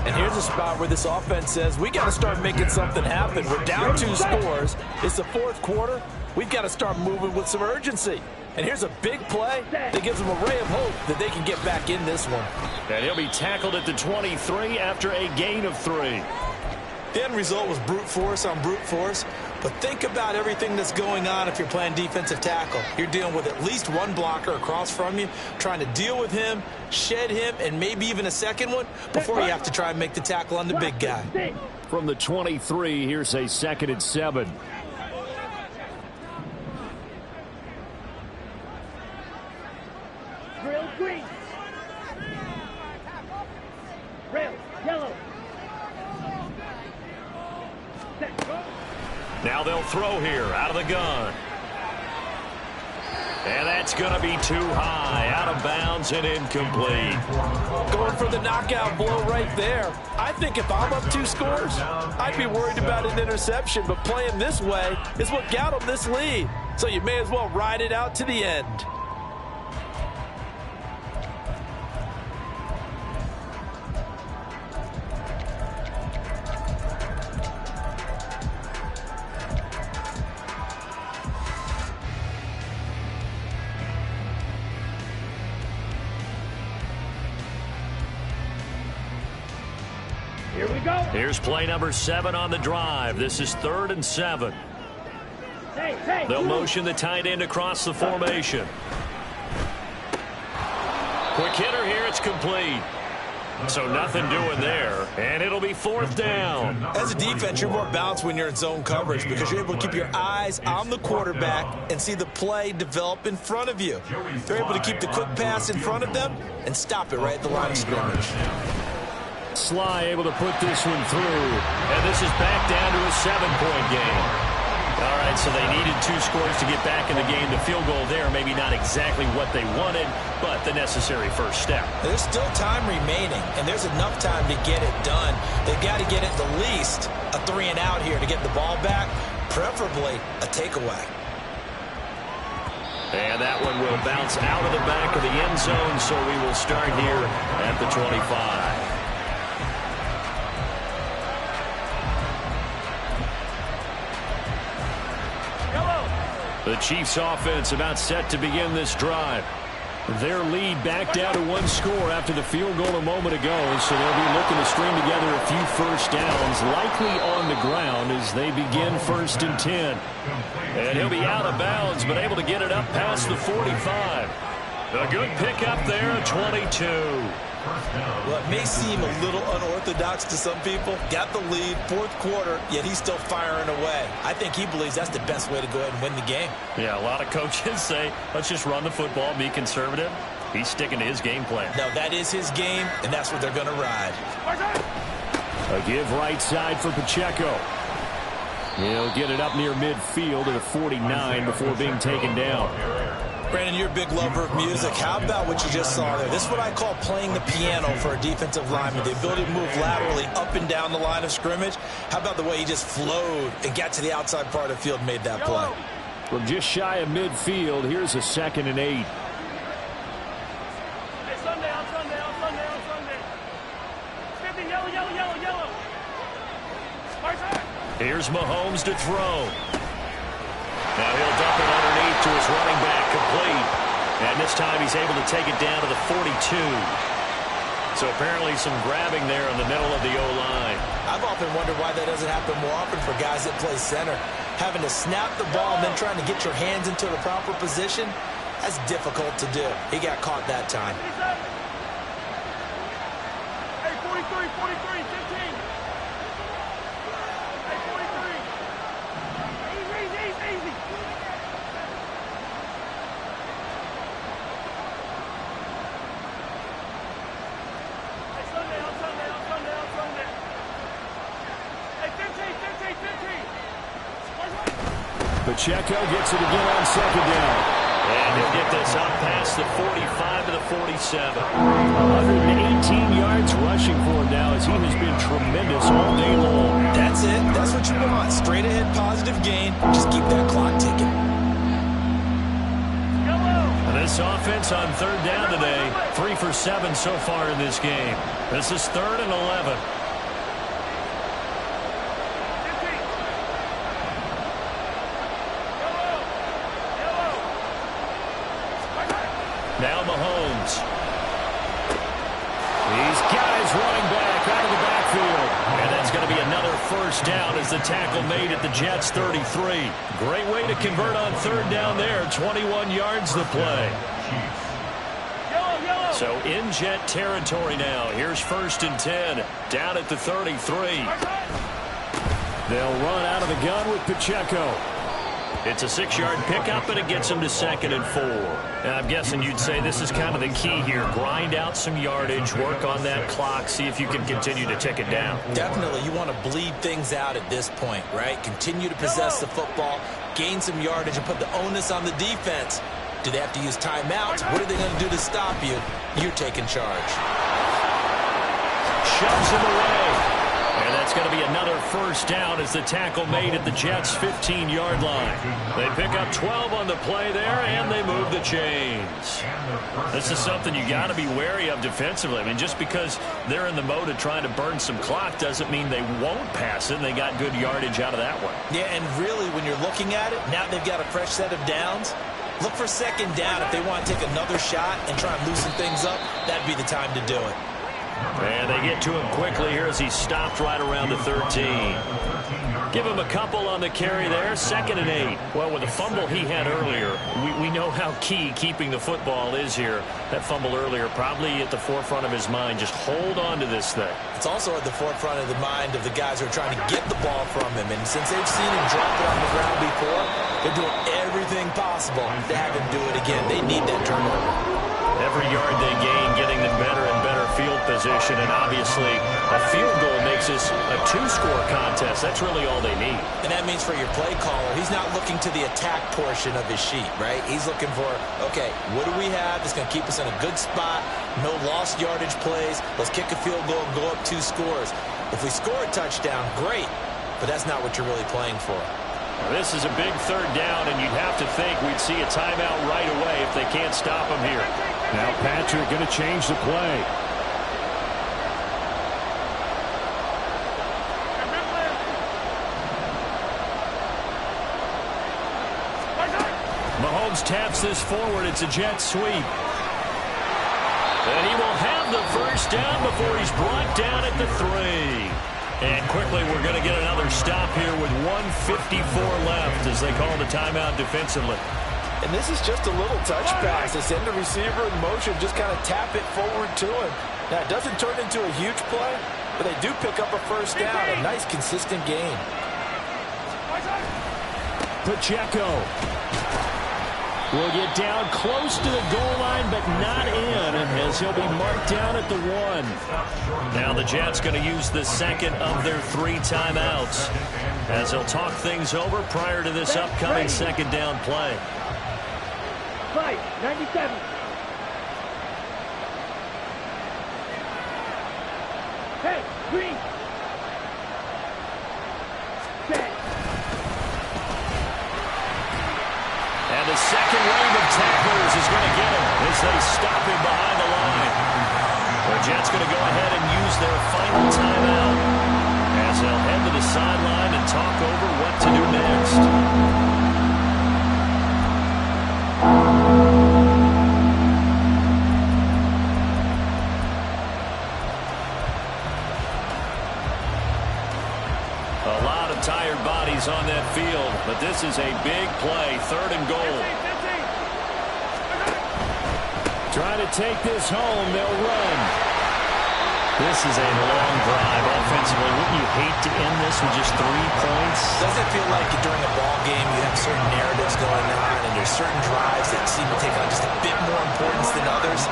And here's a spot where this offense says, we got to start making something happen. We're down 2 scores. It's the 4th quarter. We've got to start moving with some urgency. And here's a big play that gives them a ray of hope that they can get back in this one. And he'll be tackled at the 23 after a gain of 3. The end result was brute force on brute force. But think about everything that's going on if you're playing defensive tackle. You're dealing with at least one blocker across from you, trying to deal with him, shed him, and maybe even a second one before you have to try and make the tackle on the big guy. From the 23, here's a 2nd and 7. Grill green. Rail yellow. Set. Go. Now they'll throw here out of the gun. And that's going to be too high, out of bounds and incomplete. Going for the knockout blow right there. I think if I'm up 2 scores, I'd be worried about an interception, but playing this way is what got them this lead. So you may as well ride it out to the end. Here we go. Here's play number 7 on the drive. This is 3rd and 7. Hey. They'll motion the tight end across the formation. Quick hitter here. It's complete. So nothing doing there. And it'll be 4th down. As a defense, you're more balanced when you're in zone coverage because you're able to keep your eyes on the quarterback and see the play develop in front of you. They're able to keep the quick pass in front of them and stop it right at the line of scrimmage. Sly able to put this one through. And this is back down to a 7-point game. All right, so they needed 2 scores to get back in the game. The field goal there, maybe not exactly what they wanted, but the necessary first step. There's still time remaining, and there's enough time to get it done. They've got to get at the least a 3-and-out here to get the ball back, preferably a takeaway. And that one will bounce out of the back of the end zone, so we will start here at the 25. The Chiefs offense about set to begin this drive. Their lead back down to 1 score after the field goal a moment ago, so they'll be looking to string together a few first downs, likely on the ground as they begin 1st and 10. And he'll be out of bounds, but able to get it up past the 45. A good pickup there, 22. Well, it may seem a little unorthodox to some people. Got the lead, 4th quarter, yet he's still firing away. I think he believes that's the best way to go ahead and win the game. Yeah, a lot of coaches say, let's just run the football, be conservative. He's sticking to his game plan. No, that is his game, and that's what they're going to ride. A give right side for Pacheco. He'll get it up near midfield at a 49 before being taken down. Brandon, you're a big lover of music. How about what you just saw there? This is what I call playing the piano for a defensive lineman. The ability to move laterally up and down the line of scrimmage. How about the way he just flowed and got to the outside part of the field and made that play? From just shy of midfield, here's a 2nd and 8. Hey, Sunday, on Sunday. 50, yellow. Here's Mahomes to throw. Now he'll dump it underneath to his running back, complete. And this time he's able to take it down to the 42. So apparently some grabbing there in the middle of the O-line. I've often wondered why that doesn't happen more often for guys that play center. Having to snap the ball and then trying to get your hands into the proper position, that's difficult to do. He got caught that time. Hey, 43, 15. Hey, 43. Easy. Hey, Sunday, on Sunday. Hey, 15. Pacheco gets it again on 2nd down. And he'll get this up past the 45 to the 47. 118 yards rushing for him now as he has been tremendous all day long. That's it. That's what you want. Straight ahead positive gain. Just keep that clock ticking. This offense on 3rd down today, 3 for 7 so far in this game. This is 3rd and 11. Now Mahomes. He's got his running back out of the backfield. And that's going to be another first down as the tackle made at the Jets' 33. Great way to convert on 3rd down there. 21 yards the play. So in Jet territory now. Here's 1st and 10. Down at the 33. They'll run out of the gun with Pacheco. It's a 6-yard pickup, and it gets him to 2nd and 4. And I'm guessing you'd say this is kind of the key here. Grind out some yardage, work on that clock, see if you can continue to tick it down. Definitely. You want to bleed things out at this point, right? Continue to possess the football, gain some yardage, and put the onus on the defense. Do they have to use timeouts? What are they going to do to stop you? You're taking charge. Shoves him away. And that's going to be another first down as the tackle made at the Jets' 15-yard line. They pick up 12 on the play there, and they move the chains. This is something you got to be wary of defensively. I mean, just because they're in the mode of trying to burn some clock doesn't mean they won't pass it, and they got good yardage out of that one. Yeah, and really, when you're looking at it, now they've got a fresh set of downs. Look for 2nd down. If they want to take another shot and try and loosen things up, that'd be the time to do it. And they get to him quickly here as he stopped right around the 13. Give him a couple on the carry there. 2nd and 8. Well, with the fumble he had earlier, we know how key keeping the football is here. That fumble earlier probably at the forefront of his mind. Just hold on to this thing. It's also at the forefront of the mind of the guys who are trying to get the ball from him. And since they've seen him drop it on the ground before, they're doing everything possible to have him do it again. They need that turnover. Every yard they gain, getting them better and better field field position, and obviously a field goal makes this a two-score contest. That's really all they need. And that means for your play caller, he's not looking to the attack portion of his sheet, right? He's looking for, okay, what do we have that's going to keep us in a good spot? No lost yardage plays. Let's kick a field goal and go up 2 scores. If we score a touchdown, great, but that's not what you're really playing for. This is a big 3rd down, and you'd have to think we'd see a timeout right away if they can't stop him here. Now Patrick going to change the play. Mahomes taps this forward. It's a jet sweep. And he will have the 1st down before he's brought down at the 3. And quickly, we're going to get another stop here with 1:54 left as they call the timeout defensively. And this is just a little touch pass. They send the receiver in motion, just kind of tap it forward to him. Now, it doesn't turn into a huge play, but they do pick up a 1st down. A nice, consistent gain. Pacheco will get down close to the goal line, but not in, as he'll be marked down at the 1. Now the Jets going to use the 2nd of their 3 timeouts, as they'll talk things over prior to this upcoming 2nd down play. 97. Hey, green. And the 2nd wave of tacklers is going to get him as they stop him behind the line. The Jets going to go ahead and use their final timeout as they'll head to the sideline and talk over what to do next. A lot of tired bodies on that field, but this is a big play, 3rd and goal. Trying to take this home, they'll run. This is a long drive offensively. Wouldn't you hate to end this with just 3 points? Does it feel like during a ball game you have certain narratives going on and there's certain drives that seem to take on just a bit more importance than others?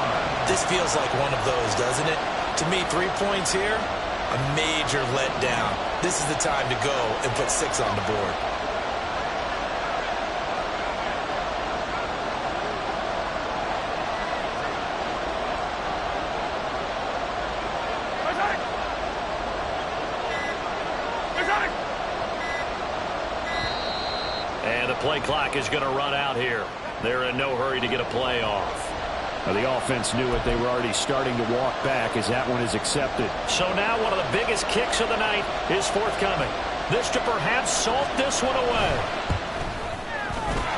This feels like one of those, doesn't it? To me, 3 points here, a major letdown. This is the time to go and put 6 on the board. And the play clock is going to run out here. They're in no hurry to get a play off. Well, the offense knew it. They were already starting to walk back as that one is accepted. So now one of the biggest kicks of the night is forthcoming. This to perhaps salt this one away.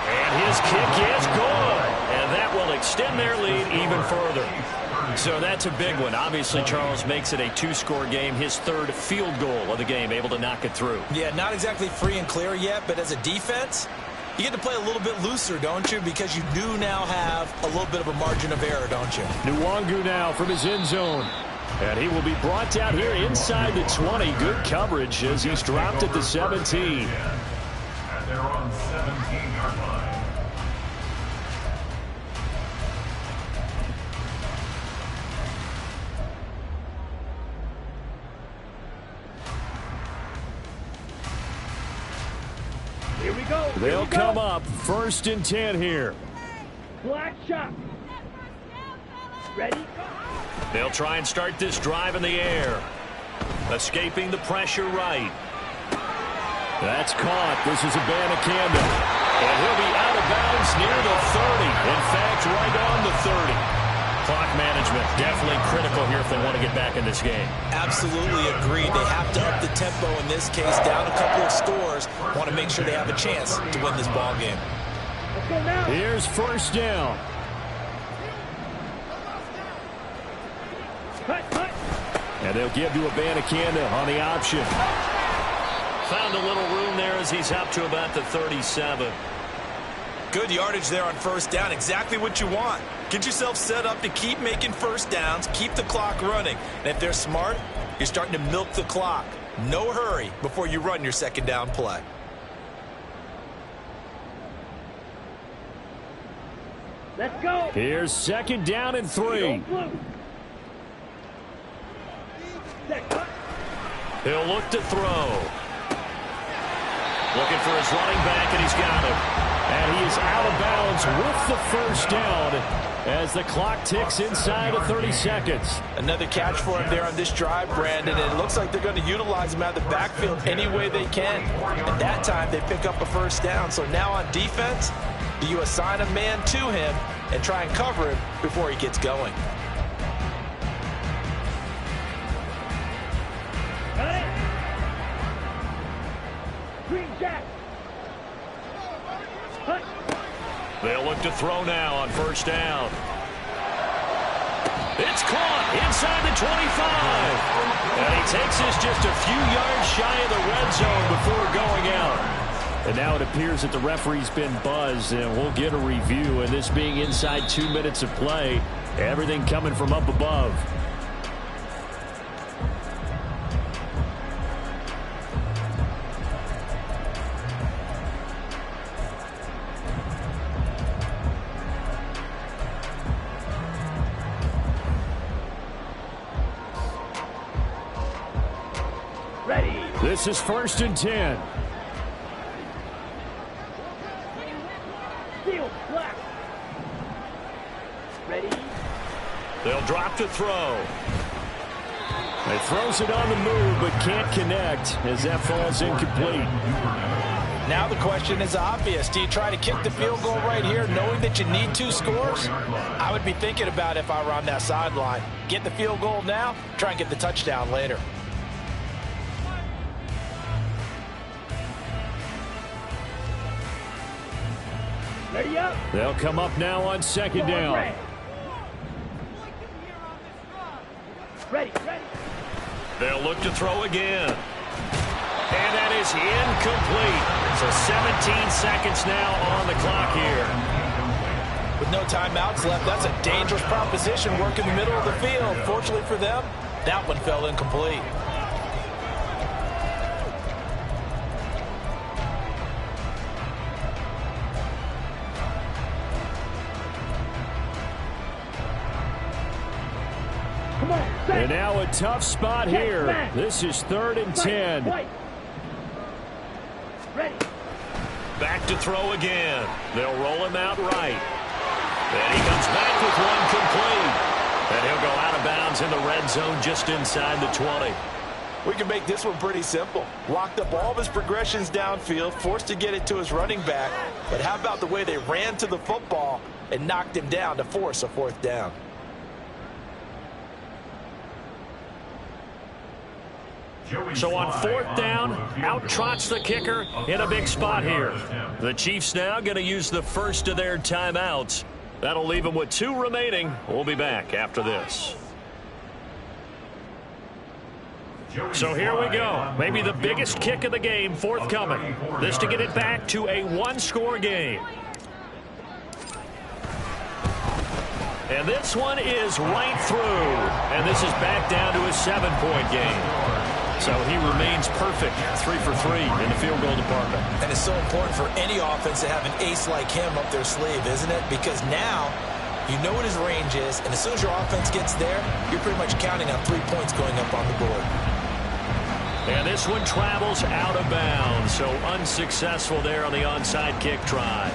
And his kick is good. And that will extend their lead even further. So that's a big one. Obviously, Charles makes it a 2-score game. His 3rd field goal of the game, able to knock it through. Yeah, not exactly free and clear yet, but as a defense, you get to play a little bit looser, don't you? Because you do now have a little bit of a margin of error, don't you? Nwangu now from his end zone. And he will be brought down here inside the 20. Good coverage as he's dropped at the 17. At their own 17-yard line. Here we go. They'll come up 1st and 10 here. Black shot. Ready? They'll try and start this drive in the air. Escaping the pressure right. That's caught. This is Abanikanda. And he'll be out of bounds near the 30. In fact, right on the 30. Clock management definitely critical here if they want to get back in this game. Absolutely agreed. They have to up the tempo in this case, down a couple of scores. Want to make sure they have a chance to win this ball game. Let's go now. Here's 1st down. Cut. And they'll give to Abanikanda on the option. Found a little room there as he's up to about the 37. Good yardage there on 1st down. Exactly what you want. Get yourself set up to keep making 1st downs, keep the clock running. And if they're smart, you're starting to milk the clock. No hurry before you run your 2nd down play. Let's go. Here's 2nd down and 3. He'll look to throw. Looking for his running back, and he's got him. And he is out of bounds with the first down as the clock ticks inside of 30 seconds. Another catch for him there on this drive, Brandon, and it looks like they're going to utilize him out of the backfield any way they can. And that time, they pick up a first down. So now on defense, do you assign a man to him and try and cover him before he gets going? Got it. Green Jack. Hut. They'll look to throw now on first down. It's caught inside the 25. And he takes us just a few yards shy of the red zone before going out. And now it appears that the referee's been buzzed, and we'll get a review. And this being inside 2 minutes of play, everything coming from up above. Ready. This is 1st and 10. Field black. Ready. They'll drop to throw. He throws it on the move, but can't connect as that falls incomplete. Now the question is obvious. Do you try to kick the field goal right here knowing that you need 2 scores? I would be thinking about it if I were on that sideline. Get the field goal now, try and get the touchdown later. Ready up. They'll come up now on 2nd down. Ready. Ready. They'll look to throw again. And that is incomplete. So 17 seconds now on the clock here. With no timeouts left, that's a dangerous proposition. Work in the middle of the field. Fortunately for them, that one fell incomplete. Come on. And now a tough spot here. This is 3rd and 10. Ready. Back to throw again. They'll roll him out right. And he comes back with one complete. And he'll go out of bounds in the red zone just inside the 20. We can make this one pretty simple. Locked up all of his progressions downfield, forced to get it to his running back. But how about the way they ran to the football and knocked him down to force a 4th down? So on 4th down, out trots the kicker in a big spot here. The Chiefs now going to use the first of their timeouts. That'll leave them with 2 remaining. We'll be back after this. So here we go. Maybe the biggest kick of the game forthcoming. This to get it back to a 1-score game. And this one is right through. And this is back down to a 7-point game. So he remains perfect, 3 for 3 in the field goal department. And it's so important for any offense to have an ace like him up their sleeve, isn't it? Because now you know what his range is, and as soon as your offense gets there, you're pretty much counting on 3 points going up on the board. And this one travels out of bounds, so unsuccessful there on the onside kick try.